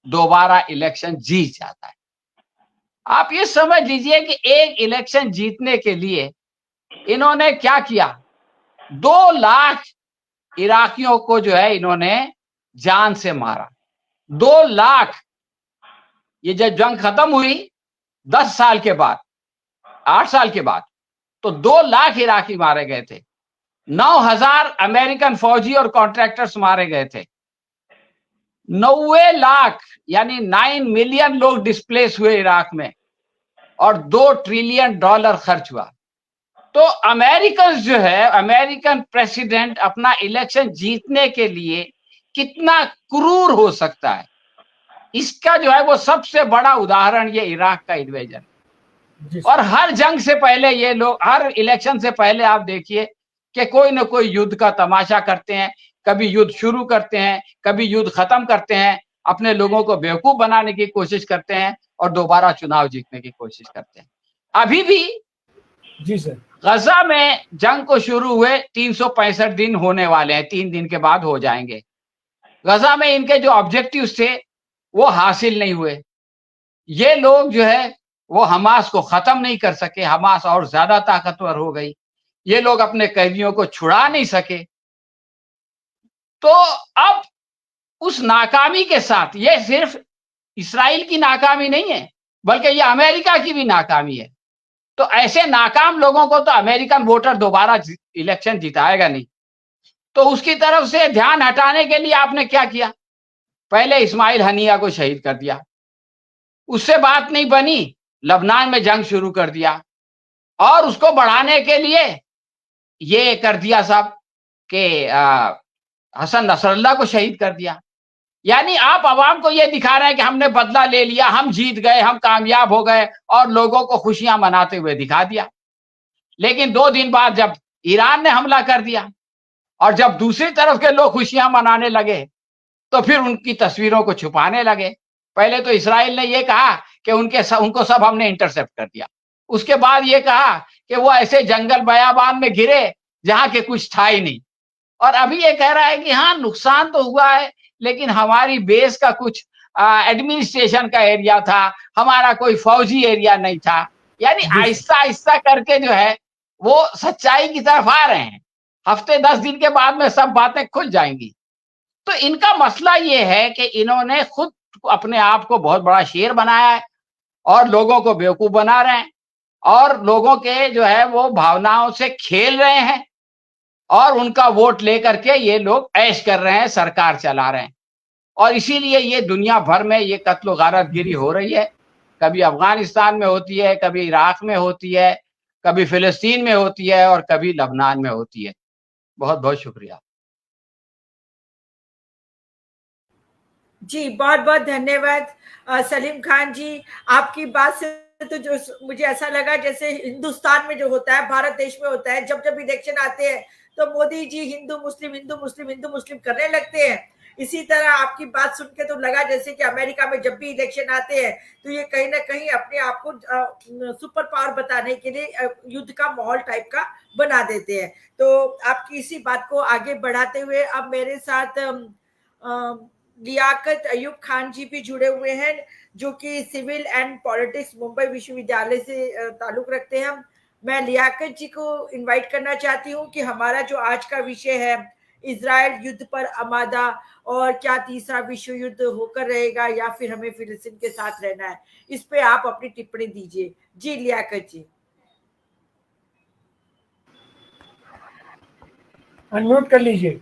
Speaker 5: दोबारा इलेक्शन जीत जाता है। आप ये समझ लीजिए कि एक इलेक्शन जीतने के लिए इन्होंने क्या किया, 2 लाख इराकियों को जो है इन्होंने जान से मारा। 2 लाख। ये जब जंग खत्म हुई 10 साल के बाद, 8 साल के बाद, तो 2 लाख इराकी मारे गए थे, 9,000 अमेरिकन फौजी और कॉन्ट्रैक्टर्स मारे गए थे, 90 लाख यानी 9 मिलियन लोग डिस्प्लेस हुए इराक में, और $2 ट्रिलियन खर्च हुआ। तो अमेरिकन जो है, अमेरिकन प्रेसिडेंट अपना इलेक्शन जीतने के लिए कितना क्रूर हो सकता है, इसका जो है वो सबसे बड़ा उदाहरण ये इराक का इन्वेजन। और हर जंग से पहले ये लोग, हर इलेक्शन से पहले आप देखिए कि कोई ना कोई युद्ध का तमाशा करते हैं, कभी युद्ध शुरू करते हैं, कभी युद्ध खत्म करते हैं, अपने लोगों को बेवकूफ बनाने की कोशिश करते हैं और दोबारा चुनाव जीतने की कोशिश करते हैं। अभी भी
Speaker 6: जी सर,
Speaker 5: गजा में जंग को शुरू हुए 365 दिन होने वाले हैं, 3 दिन के बाद हो जाएंगे। गजा में इनके जो ऑब्जेक्टिव थे वो हासिल नहीं हुए। ये लोग जो है वो हमास को खत्म नहीं कर सके, हमास और ज्यादा ताकतवर हो गई। ये लोग अपने कैदियों को छुड़ा नहीं सके। तो अब उस नाकामी के साथ, ये सिर्फ इस्राइल की नाकामी नहीं है बल्कि ये अमेरिका की भी नाकामी है। तो ऐसे नाकाम लोगों को तो अमेरिकन वोटर दोबारा इलेक्शन जिताएगा नहीं। तो उसकी तरफ से ध्यान हटाने के लिए आपने क्या किया? पहले इस्माइल हनिया को शहीद कर दिया, उससे बात नहीं बनी, लबनान में जंग शुरू कर दिया, और उसको बढ़ाने के लिए ये कर दिया साहब कि हसन नसरल्लाह को शहीद कर दिया। यानी आप आवाम को ये दिखा रहे हैं कि हमने बदला ले लिया, हम जीत गए, हम कामयाब हो गए, और लोगों को खुशियां मनाते हुए दिखा दिया। लेकिन 2 दिन बाद जब ईरान ने हमला कर दिया और जब दूसरी तरफ के लोग खुशियां मनाने लगे तो फिर उनकी तस्वीरों को छुपाने लगे। पहले तो इस्राइल ने ये कहा कि उनको सब हमने इंटरसेप्ट कर दिया, उसके बाद ये कहा कि वो ऐसे जंगल बयाबान में गिरे जहां के कुछ था ही नहीं, और अभी ये कह रहा है कि हाँ नुकसान तो हुआ है लेकिन हमारी बेस का कुछ एडमिनिस्ट्रेशन का एरिया था, हमारा कोई फौजी एरिया नहीं था। यानी आहिस्ता आहिस्ता करके जो है वो सच्चाई की तरफ आ रहे हैं। हफ्ते 10 दिन के बाद में सब बातें खुल जाएंगी। तो इनका मसला ये है कि इन्होंने खुद अपने आप को बहुत बड़ा शेर बनाया है और लोगों को बेवकूफ बना रहे हैं, और लोगों के जो है वो भावनाओं से खेल रहे हैं, और उनका वोट लेकर के ये लोग ऐश कर रहे हैं, सरकार चला रहे हैं। और इसीलिए ये दुनिया भर में ये कत्ल गारतगिरी हो रही है। कभी अफगानिस्तान में होती है, कभी इराक में होती है, कभी फिलिस्तीन में होती है, और कभी लबनान में होती है। बहुत बहुत शुक्रिया
Speaker 1: जी, बहुत बहुत धन्यवाद सलीम खान जी। आपकी बात से तो जो मुझे ऐसा लगा जैसे हिंदुस्तान में जो होता है, भारत देश में होता है, जब जब इलेक्शन आते हैं तो मोदी जी हिंदू मुस्लिम हिंदू मुस्लिम हिंदू मुस्लिम करने लगते हैं। इसी तरह आपकी बात सुन के तो लगा जैसे कि अमेरिका में जब भी इलेक्शन आते हैं तो ये कहीं ना कहीं अपने आप को सुपर पावर बताने के लिए युद्ध का माहौल टाइप का बना देते हैं। तो आपकी इसी बात को आगे बढ़ाते हुए अब मेरे साथ लियाकत अयूब खान जी भी जुड़े हुए हैं, जो कि सिविल एंड पॉलिटिक्स मुंबई विश्वविद्यालय से ताल्लुक रखते हैं। मैं लियाकत जी को इनवाइट करना चाहती हूँ कि हमारा जो आज का विषय है इजराइल युद्ध पर आमादा, और क्या तीसरा विश्व युद्ध होकर रहेगा या फिर हमें फिलिस्तीन के साथ रहना है, इस पे आप अपनी टिप्पणी दीजिए। जी लियाकत जी,
Speaker 6: अनम्यूट कर लीजिए,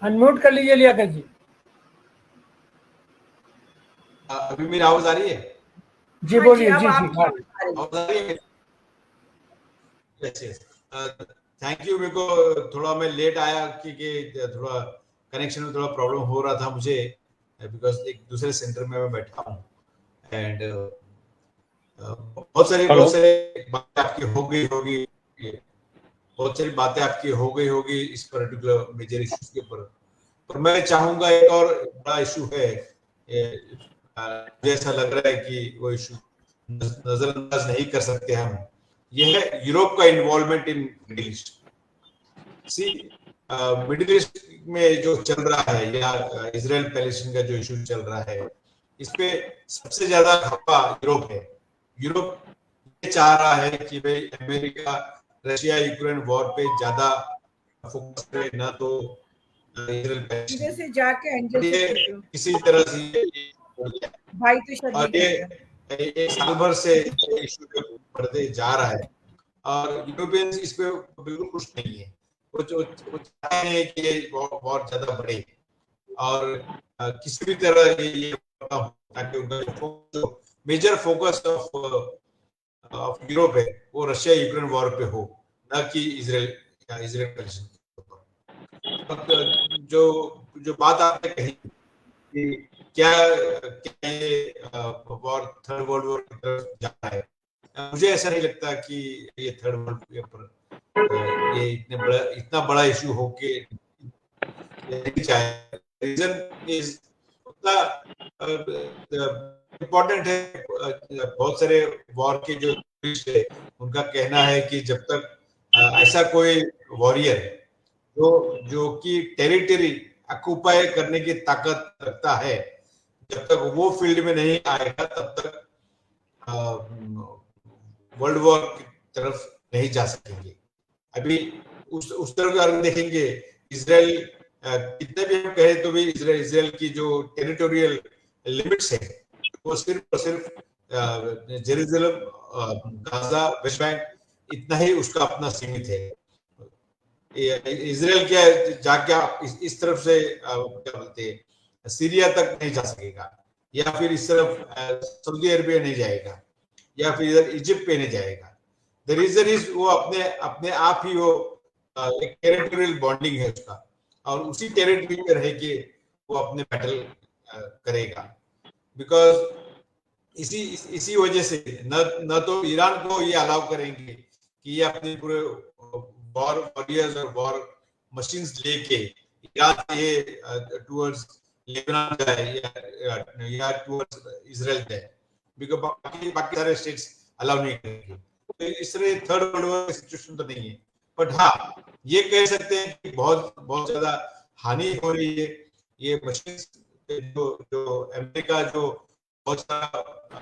Speaker 6: अनम्यूट कर लीजिए लियाकत जी।
Speaker 7: अभी मेरी आवाज आ रही है?
Speaker 6: जी बोलिए। जी जी
Speaker 7: आवाज आ रही है? यस। Thank you. मेरे को थोड़ा मैं लेट आया क्योंकि थोड़ा कनेक्शन में थोड़ा प्रॉब्लम हो रहा था मुझे, बिकॉज एक दूसरे सेंटर में मैं बैठा हूँ। एंड बहुत सारी बातें आपकी हो गई होगी, बहुत सारी बातें आपकी हो गई होगी इस पर्टिकुलर मेजर इश्यूज के ऊपर, पर मैं चाहूंगा एक और बड़ा इशू है, मुझे ऐसा लग रहा है कि वो इशू नजरअंदाज नहीं कर सकते हम। ये है यूरोप का involvement in Middle East. See Middle East में जो चल रहा है या इजराइल पैलेस्टीन का जो इशू चल रहा है, इस पे सबसे ज्यादा खपा यूरोप है। यूरोप ये चाह रहा है कि भाई अमेरिका रशिया यूक्रेन वॉर पे ज्यादा फोकस करे, ना तो इजराइल पैलेस्टीन
Speaker 1: से जाके
Speaker 7: किसी तरह से
Speaker 1: भाई तो
Speaker 7: और ये एक साल भर से इशू बढ़ते जा रहा है और यूरोपियंस इस पे बिल्कुल खुश नहीं है। वो चाहते हैं कि ये बहुत ज्यादा बढ़े और किसी भी तरह ये ताकि उनका मेजर फोकस ऑफ यूरोप है वो रशिया यूक्रेन वॉर पे हो, न कि इजराइल पैलेस्टाइन के ऊपर। जो बात आपने कही कि क्या ये वॉर थर्ड वर्ल्ड वॉर की तरफ जा रहा है, मुझे ऐसा नहीं लगता कि ये थर्ड वर्ल्ड पर ये इतना बड़ा इशू हो के चाहे। रीजन इज उतना इम्पोर्टेंट है। बहुत सारे वॉर के जो है उनका कहना है कि जब तक ऐसा कोई वॉरियर जो कि टेरिटरी ऑक्युपाई करने की ताकत रखता है, जब तक वो फील्ड में नहीं आएगा तब तक वर्ल्ड वॉर की तरफ नहीं जा सकेंगे। अभी उस तरफ अगर देखेंगे, इसराइल कितने भी हम कहें तो भी इसराइल की जो टेरिटोरियल लिमिट्स है वो सिर्फ और सिर्फ जेरूसलम, गाजा, वेस्ट बैंक इतना ही उसका अपना सीमित है। इसराइल क्या जाके इस तरफ से क्या बोलते हैं सीरिया तक नहीं जा सकेगा, या फिर इस तरफ सऊदी अरबिया नहीं जाएगा, या फिर इधर इजिप्ट पे नहीं जाएगा। द रीजन इज वो अपने आप ही वो एक टेरिटोरियल बॉन्डिंग है उसका, और उसी टेरिटरी में रह के वो अपने बैटल करेगा। बिकॉज इसी वजह से न तो ईरान को ये अलाउ करेंगे कि ये अपने पूरे वॉर वॉरियर्स और वॉर मशीन्स लेके ईरान ये टुवर्ड्स लेबनान जाए या टुवर्ड्स इजराइल जाए, बिकॉज बाकी सारे स्टेट्स अलाउ नहीं करेंगे। तो इस तरह थर्ड वर्ल्ड वॉर सिचुएशन तो नहीं है, बट हाँ ये कह सकते हैं कि बहुत ज्यादा हानि हो रही है। ये मशीन्स जो अमेरिका जो बहुत सारा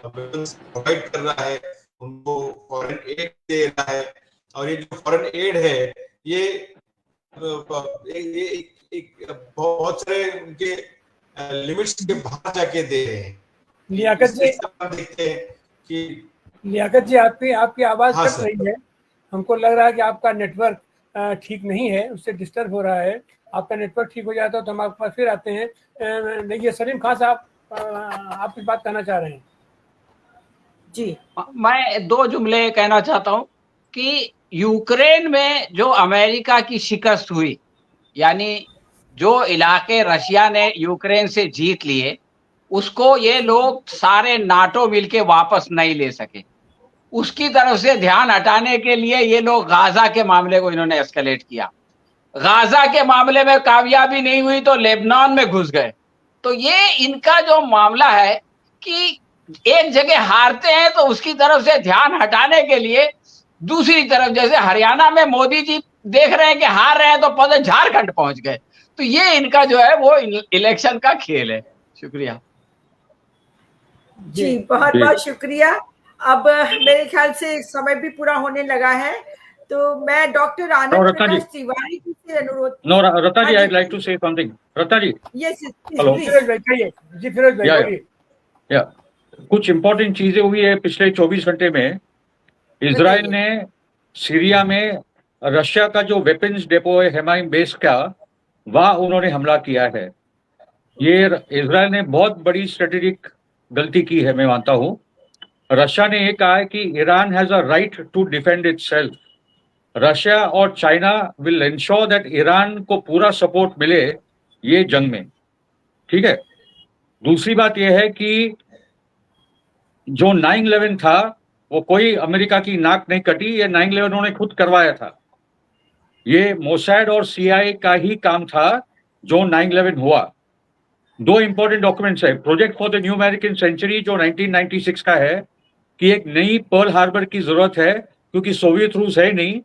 Speaker 7: वेपन्स प्रोवाइड कर रहा है उनको फॉरेन एड दे रहा है, और ये जो फॉरेन एड है ये एक बहुत सारे उनके लिमिट्स के बाहर जाके दे रहे हैं।
Speaker 6: लियाकत जी,
Speaker 7: देखते हैं कि
Speaker 6: लियाकत जी आपकी आवाज
Speaker 7: हाँ
Speaker 6: कट रही है। हमको लग रहा है कि आपका नेटवर्क ठीक नहीं है, उससे डिस्टर्ब हो रहा है। आपका नेटवर्क ठीक हो जाता है तो हम आपके पास फिर आते हैं। देखिए सलीम खान साहब, आप कुछ बात कहना चाह रहे हैं?
Speaker 1: जी,
Speaker 5: मैं दो जुमले कहना चाहता हूं कि यूक्रेन में जो अमेरिका की शिकस्त हुई, यानी जो इलाके रशिया ने यूक्रेन से जीत लिए, उसको ये लोग सारे नाटो मिलके वापस नहीं ले सके। उसकी तरफ से ध्यान हटाने के लिए ये लोग गाजा के मामले को इन्होंने एस्केलेट किया। गाजा के मामले में कामयाबी नहीं हुई तो लेबनान में घुस गए। तो ये इनका जो मामला है कि एक जगह हारते हैं तो उसकी तरफ से ध्यान हटाने के लिए दूसरी तरफ, जैसे हरियाणा में मोदी जी देख रहे हैं कि हार रहे हैं तो पौधे झारखंड पहुंच गए। तो ये इनका जो है वो इलेक्शन का खेल है। शुक्रिया
Speaker 1: जी, बहुत बहुत शुक्रिया। अब मेरे ख्याल से समय भी पूरा होने लगा है, तो मैं डॉक्टर आनंद प्रकाश तिवारी जी से अनुरोध।
Speaker 3: No Ratna ji, I would like to say something. Ratna ji,
Speaker 1: yes
Speaker 3: hello
Speaker 6: जी, फिरोज भाई
Speaker 3: या कुछ इंपॉर्टेंट चीजें हुई है पिछले 24 घंटे में। इजराइल ने सीरिया में रशिया का जो वेपन्स डेपो है हेमाइम बेस का, वहां उन्होंने हमला किया है। ये इजराइल ने बहुत बड़ी स्ट्रेटेजिक गलती की है, मैं मानता हूं। रशिया ने ये कहा है कि Iran has a right to defend itself. Russia और China will ensure that Iran को पूरा सपोर्ट मिले ये जंग में, ठीक है। दूसरी बात यह है कि जो 9/11 था वो कोई अमेरिका की नाक नहीं कटी, ये 9/11 उन्होंने खुद करवाया था। ये मोसाद और CIA का ही काम था जो 9/11 हुआ। दो इंपॉर्टेंट डॉक्यूमेंट्स है, Project for the New American Century जो 1996 का है कि एक नई पर्ल हार्बर की जरूरत है, क्योंकि सोवियत रूस है नहीं,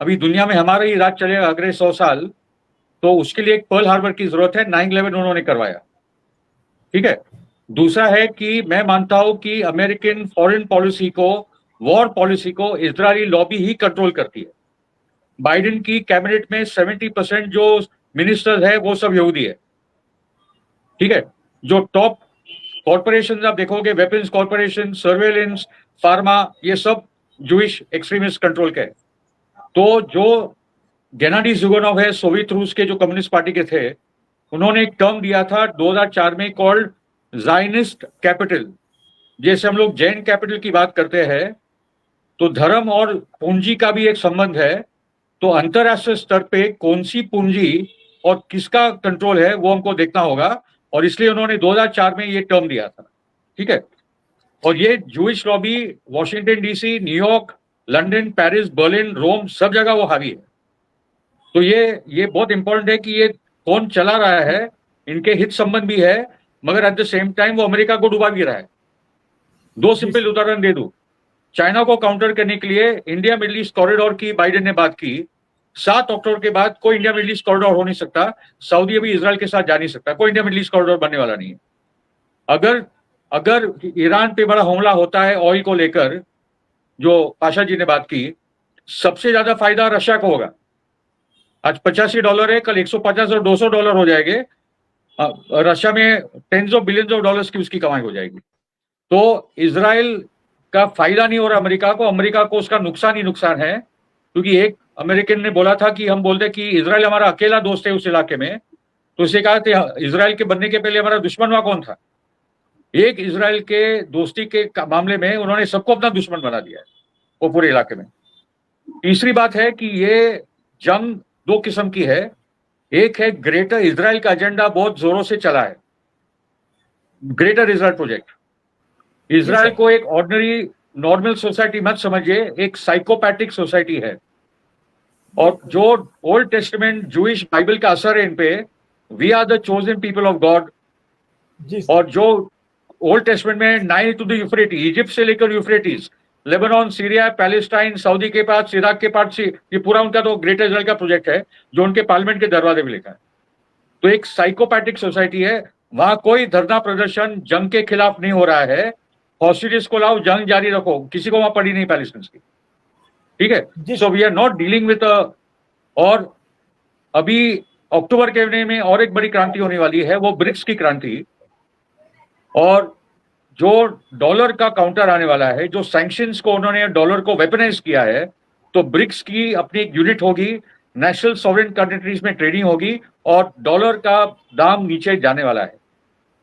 Speaker 3: अभी दुनिया में हमारा ही राज चलेगा अगले 100 साल, तो उसके लिए एक पर्ल हार्बर की जरूरत है। 9/11 उन्होंने करवाया, ठीक है। दूसरा है कि मैं मानता हूं कि अमेरिकन फॉरेन पॉलिसी को, वॉर पॉलिसी को इजरायली लॉबी ही कंट्रोल करती है। बाइडेन की कैबिनेट में 70% जो मिनिस्टर्स है वो सब यहूदी है, ठीक है। जो टॉप कॉर्पोरेशन आप देखोगे, वेपन्स कॉर्पोरेशन, सर्वेलेंस, फार्मा, ये सब जूइश एक्सट्रीमिस्ट कंट्रोल के है। तो जो गेनाडी जुगनोव है, सोवियत रूस के जो कम्युनिस्ट पार्टी के थे, उन्होंने एक टर्म दिया था 2004 में कॉल्ड जायनिस्ट कैपिटल। जैसे हम लोग जैन कैपिटल की बात करते हैं, तो धर्म और पूंजी का भी एक संबंध है। तो अंतरराष्ट्रीय स्तर पे कौन सी पूंजी और किसका कंट्रोल है वो हमको देखना होगा, और इसलिए उन्होंने 2004 में ये टर्म दिया था। ठीक है, और ये Jewish lobby Washington DC, New York, London, Paris, Berlin, Rome, सब जगह वो हावी है। तो ये बहुत इंपॉर्टेंट है कि ये कौन चला रहा है, इनके हित संबंध भी है, मगर एट द सेम टाइम वो अमेरिका को डुबा भी रहा है। दो सिंपल उदाहरण दे दूं। चाइना को काउंटर करने के लिए इंडिया मिडिल ईस्ट कॉरिडोर की बाइडेन ने बात की। 7 अक्टूबर के बाद कोई इंडिया मिडिल ईस्ट कॉरिडोर हो नहीं सकता, सऊदी अभी इजराइल के साथ जा नहीं सकता, कोई इंडिया मिडिल ईस्ट कॉरिडोर बनने वाला नहीं है। अगर ईरान पे बड़ा हमला होता है ऑयल को लेकर, जो पाशा जी ने बात की, सबसे ज्यादा फायदा रशिया को होगा। आज $85 है, कल 150 और $200 हो जाएंगे। रशिया में tens of billions of dollars की उसकी कमाई हो जाएगी। तो इजराइल का फायदा नहीं हो रहा अमेरिका को उसका नुकसान ही नुकसान है। क्योंकि एक अमेरिकन ने बोला था कि हम बोलते कि इजराइल हमारा अकेला दोस्त है उस इलाके में, तो उसे कहा था इजराइल के बनने के पहले हमारा दुश्मन वहां कौन था। एक इजराइल के दोस्ती के मामले में उन्होंने सबको अपना दुश्मन बना दिया है वो पूरे इलाके में। तीसरी बात है कि ये जंग 2 किस्म की है। एक है ग्रेटर इजराइल का एजेंडा बहुत जोरों से चला है, ग्रेटर इजराइल प्रोजेक्ट। इजराइल को एक ऑर्डिनरी नॉर्मल सोसाइटी मत समझिए, एक साइकोपैथिक सोसाइटी है। और जो ओल्ड टेस्टामेंट जूइश बाइबल का असर है इन पे, we are the chosen people of God. और जो ओल्ड टेस्टामेंट में Nile to the Euphrates, Egypt से लेकर Euphrates, Lebanon, Syria, Palestine, Saudi के पास, इराक के पास, ये पूरा उनका तो ग्रेटर इजराइल का प्रोजेक्ट है जो उनके पार्लियामेंट के दरवाजे में लिखा है। तो एक साइकोपैथिक सोसाइटी है, वहां कोई धरना प्रदर्शन जंग के खिलाफ नहीं हो रहा है। हॉस्टिलिटीज को लाओ, जंग जारी रखो, किसी को वहां पड़ी नहीं पैलेस्टाइन की। ठीक है, so we are not dealing with. और अभी अक्टूबर के महीने में और एक बड़ी क्रांति होने वाली है, वो ब्रिक्स की क्रांति। और जो डॉलर का काउंटर आने वाला है, जो सैंक्शंस को उन्होंने डॉलर को वेपनाइज किया है, तो ब्रिक्स की अपनी एक यूनिट होगी, नेशनल सॉवरेन कंट्रीज में ट्रेडिंग होगी और डॉलर का दाम नीचे जाने वाला है।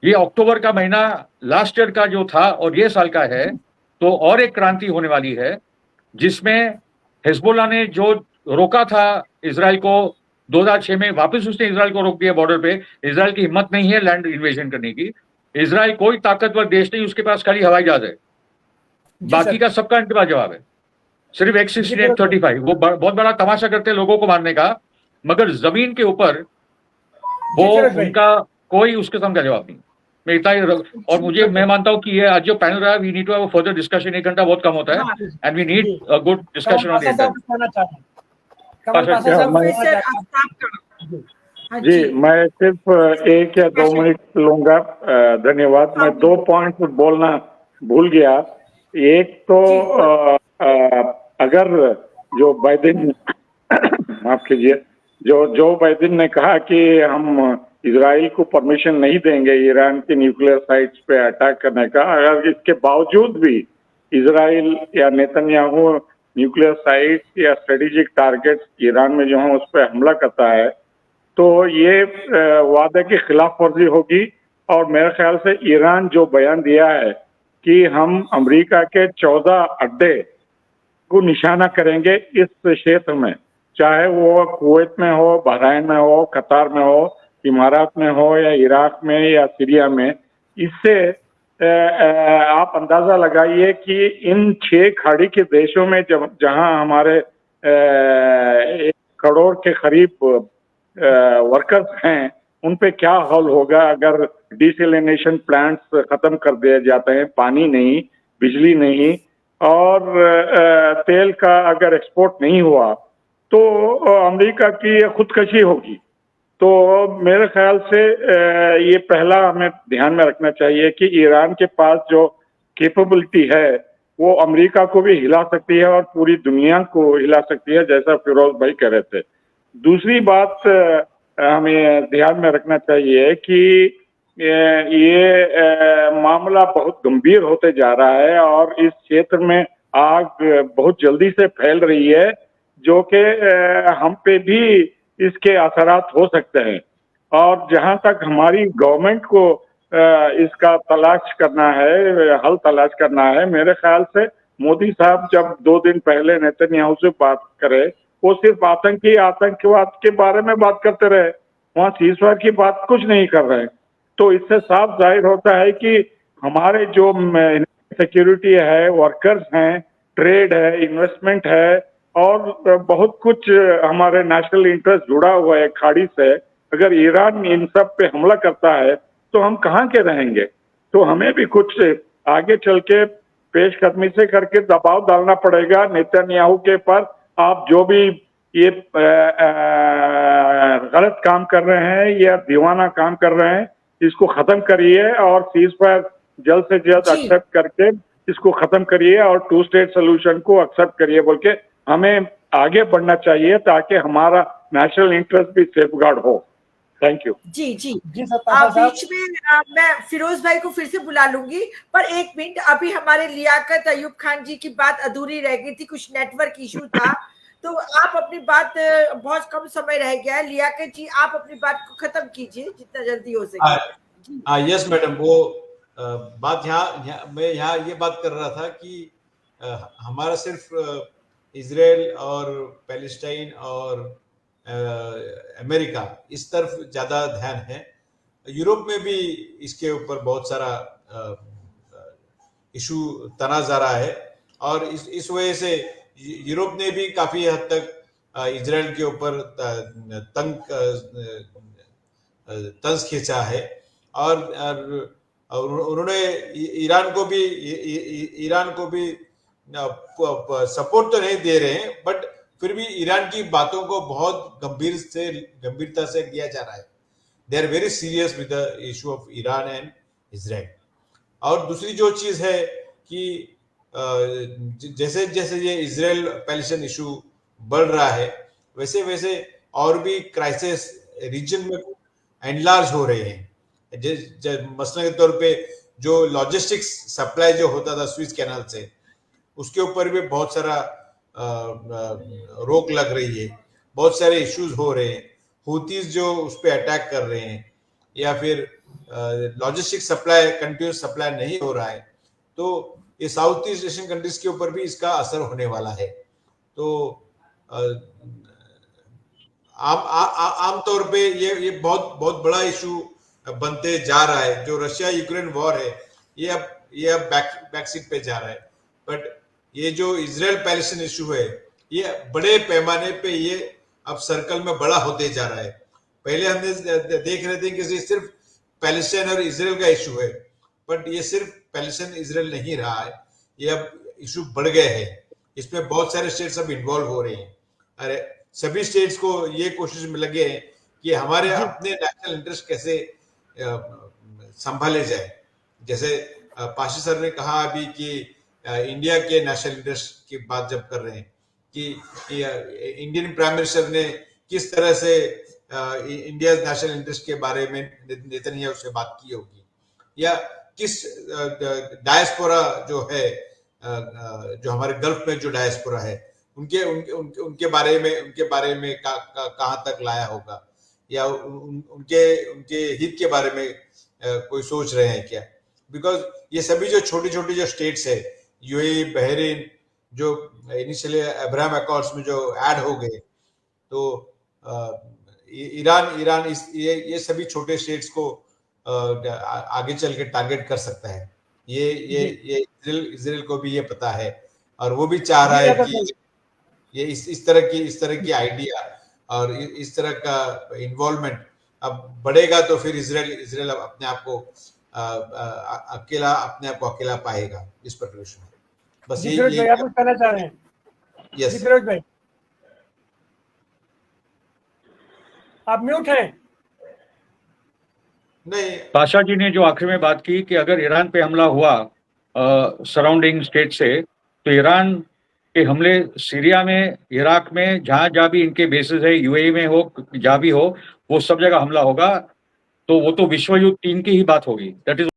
Speaker 3: ये अक्टूबर का महीना लास्ट ईयर का जो था और ये साल का है, तो और एक क्रांति होने वाली है जिसमें हिजबुल्लाह ने जो रोका था इजराइल को 2006 में, वापस उसने इजराइल को रोक दिया बॉर्डर पे। इजराइल की हिम्मत नहीं है लैंड इन्वेजन करने की। इजराइल कोई ताकतवर देश नहीं, उसके पास खाली हवाई जहाज है, बाकी का सबका इनके पास जवाब है। सिर्फ X-16, F-35 वो बहुत बड़ा तमाशा करते हैं लोगों को मारने का, मगर जमीन के ऊपर वो उनका कोई उस किस्म का जवाब नहीं। मैं इतना ही और मैं मानता हूं कि ये आज जो पैनल रहा है, we need to have a further discussion. 1 घंटा बहुत कम होता है and we need a good discussion on it.
Speaker 4: जी, मैं सिर्फ 1 या 2 मिनट लूंगा। धन्यवाद। मैं 2 पॉइंट बोलना भूल गया। एक तो अगर जो बाइडेन माफ कीजिए, जो बाइडेन ने कहा कि हम इजराइल को परमिशन नहीं देंगे ईरान के न्यूक्लियर साइट्स पे अटैक करने का, अगर इसके बावजूद भी इजराइल या नेतन्याहू न्यूक्लियर साइट्स या स्ट्रेटेजिक टारगेट्स ईरान में जो है उस पर हमला करता है, तो ये वादे की खिलाफ वर्जी होगी। और मेरे ख्याल से ईरान जो बयान दिया है कि हम अमेरिका के 14 अड्डे को निशाना करेंगे इस क्षेत्र में, चाहे वो कुवैत में हो, बहरीन में हो, कतार में हो, इमारात में हो या इराक में या सीरिया में, इससे आप अंदाजा लगाइए कि इन 6 खाड़ी के देशों में जहां हमारे 1 करोड़ के करीब वर्कर्स हैं, उन पे क्या हाल होगा अगर डिसैलिनेशन प्लांट्स खत्म कर दिए जाते हैं, पानी नहीं, बिजली नहीं और तेल का अगर एक्सपोर्ट नहीं हुआ तो अमेरिका की खुदकशी होगी। तो मेरे ख्याल से ये पहला हमें ध्यान में रखना चाहिए कि ईरान के पास जो कैपेबिलिटी है वो अमेरिका को भी हिला सकती है और पूरी दुनिया को हिला सकती है, जैसा फिरोज भाई कह रहे थे। दूसरी बात हमें ध्यान में रखना चाहिए कि ये मामला बहुत गंभीर होते जा रहा है और इस क्षेत्र में आग बहुत जल्दी से फैल रही है, जो कि हम पे भी इसके असरात हो सकते हैं। और जहां तक हमारी गवर्नमेंट को इसका तलाश करना है, हल तलाश करना है, मेरे ख्याल से मोदी साहब जब 2 दिन पहले नेतन्याहू से बात करे, वो सिर्फ आतंकवाद के बारे में बात करते रहे, वहां सीजफायर की बात कुछ नहीं कर रहे। तो इससे साफ जाहिर होता है कि हमारे जो सिक्योरिटी है, वर्कर्स हैं, ट्रेड है, इन्वेस्टमेंट है और बहुत कुछ हमारे नेशनल इंटरेस्ट जुड़ा हुआ है खाड़ी से। अगर ईरान इन सब पे हमला करता है तो हम कहाँ के रहेंगे? तो हमें भी कुछ आगे चल के पेशकदमी से करके दबाव डालना पड़ेगा नेतन्याहू के पर। आप जो भी ये गलत काम कर रहे हैं या दीवाना काम कर रहे हैं, इसको खत्म करिए और सीज फायर जल्द से जल्द एक्सेप्ट करके इसको खत्म करिए और 2 स्टेट सोल्यूशन को एक्सेप्ट करिए बोल के हमें आगे बढ़ना चाहिए ताकि हमारा नेशनल इंटरेस्ट भी सेफगार्ड हो। Thank you.
Speaker 1: जी जी
Speaker 6: जी
Speaker 1: बीच में मैं फिरोज भाई को फिर से बुला लूंगी, पर 1 मिनट, अभी हमारे लियाकत अयूब खान जी की बात अधूरी रह गई थी, कुछ नेटवर्क इशू था, तो आप अपनी बात, बहुत कम समय रह गया है, लियाकत जी आप अपनी बात को खत्म कीजिए जितना जल्दी हो सके।
Speaker 7: यस मैडम, वो बात मैं यहाँ ये बात कर रहा था कि हमारा सिर्फ इजराइल और पैलेस्टाइन और अमेरिका इस तरफ ज्यादा ध्यान है। यूरोप में भी इसके ऊपर बहुत सारा इशू तना जा रहा है और इस वजह से यूरोप ने भी काफी हद तक इजराइल के ऊपर तंज खींचा है और उन्होंने ईरान को भी सपोर्ट तो नहीं दे रहे हैं, बट फिर भी ईरान की बातों को बहुत गंभीरता से लिया जा रहा है। They are very serious with the issue of Iran and Israel. और दूसरी जो चीज है कि जैसे जैसे ये इजराइल पैलेस्टाइन इशू बढ़ रहा है, वैसे वैसे और भी क्राइसिस रीजन में एनलार्ज हो रहे हैं। मसलन के तौर पे जो लॉजिस्टिक्स सप्लाई जो होता था स्विस कैनाल से, उसके ऊपर भी बहुत सारा रोक लग रही है, बहुत सारे इश्यूज हो रहे हैं। हुतीज जो उस पर अटैक कर रहे हैं या फिर लॉजिस्टिक सप्लाई, कंटिन्यूस सप्लाई नहीं हो रहा है, तो ये साउथ ईस्ट एशियन कंट्रीज के ऊपर भी इसका असर होने वाला है। तो आमतौर पे ये बहुत बड़ा इशू बनते जा रहा है। जो रशिया यूक्रेन वॉर है ये अब बैकसीट पे जा रहा है, बट ये जो इजराइल पैलेस्टाइन इशू है ये बड़े पैमाने पे ये अब सर्कल में बड़ा होते जा रहा है। पहले हमने देख रहे थे कि सिर्फ पैलेस्टाइन और इजराइल का इशू है, बट ये सिर्फ पैलेस्टाइन इजराइल नहीं रहा है, ये अब इशू बढ़ गए हैं। इसमें बहुत सारे स्टेट्स अब इन्वॉल्व हो रहे हैं। अरे सभी स्टेट्स को ये कोशिश में लगे हैं कि हमारे अपने नेशनल इंटरेस्ट कैसे संभाले जाए। जैसे पाशा सर ने कहा अभी कि इंडिया के नेशनल इंटरेस्ट की बात जब कर रहे हैं कि इंडियन प्राइम मिनिस्टर ने किस तरह से इंडिया नेशनल इंटरेस्ट के बारे में नेतन्याहू से बात की होगी, या किस डायस्पोरा जो है, जो हमारे गल्फ में जो डायस्पोरा है उनके बारे में कहां तक लाया होगा, या उनके हित के बारे में कोई सोच रहे हैं क्या? बिकॉज ये सभी जो छोटी छोटी जो स्टेट्स है, यूएई, बहरीन, जो इनिशियली अब्राहम अकॉर्ड्स में जो ऐड हो गए, तो ईरान ये सभी छोटे स्टेट्स को आगे चल के टारगेट कर सकता है। ये इजराइल को भी ये पता है और वो भी चाह रहा है कि ये इस तरह की आइडिया और इस तरह का इन्वॉल्वमेंट अब बढ़ेगा, तो फिर इजराइल अपने आप को अकेला पाएगा इस परिवेश में। बस ये
Speaker 6: आप कुछ कहना चाह रहे हैं?
Speaker 7: यस
Speaker 6: फिरोज भाई, आप म्यूट हैं।
Speaker 7: नहीं,
Speaker 3: पाशा जी ने जो आखिर में बात की कि अगर ईरान पे हमला हुआ सराउंडिंग स्टेट से, तो ईरान के हमले सीरिया में, इराक में, जहां भी इनके बेसेस है, यूएई में हो, जहां भी हो, वो सब जगह हमला होगा। तो वो तो विश्व युद्ध 3 की ही बात होगी। That is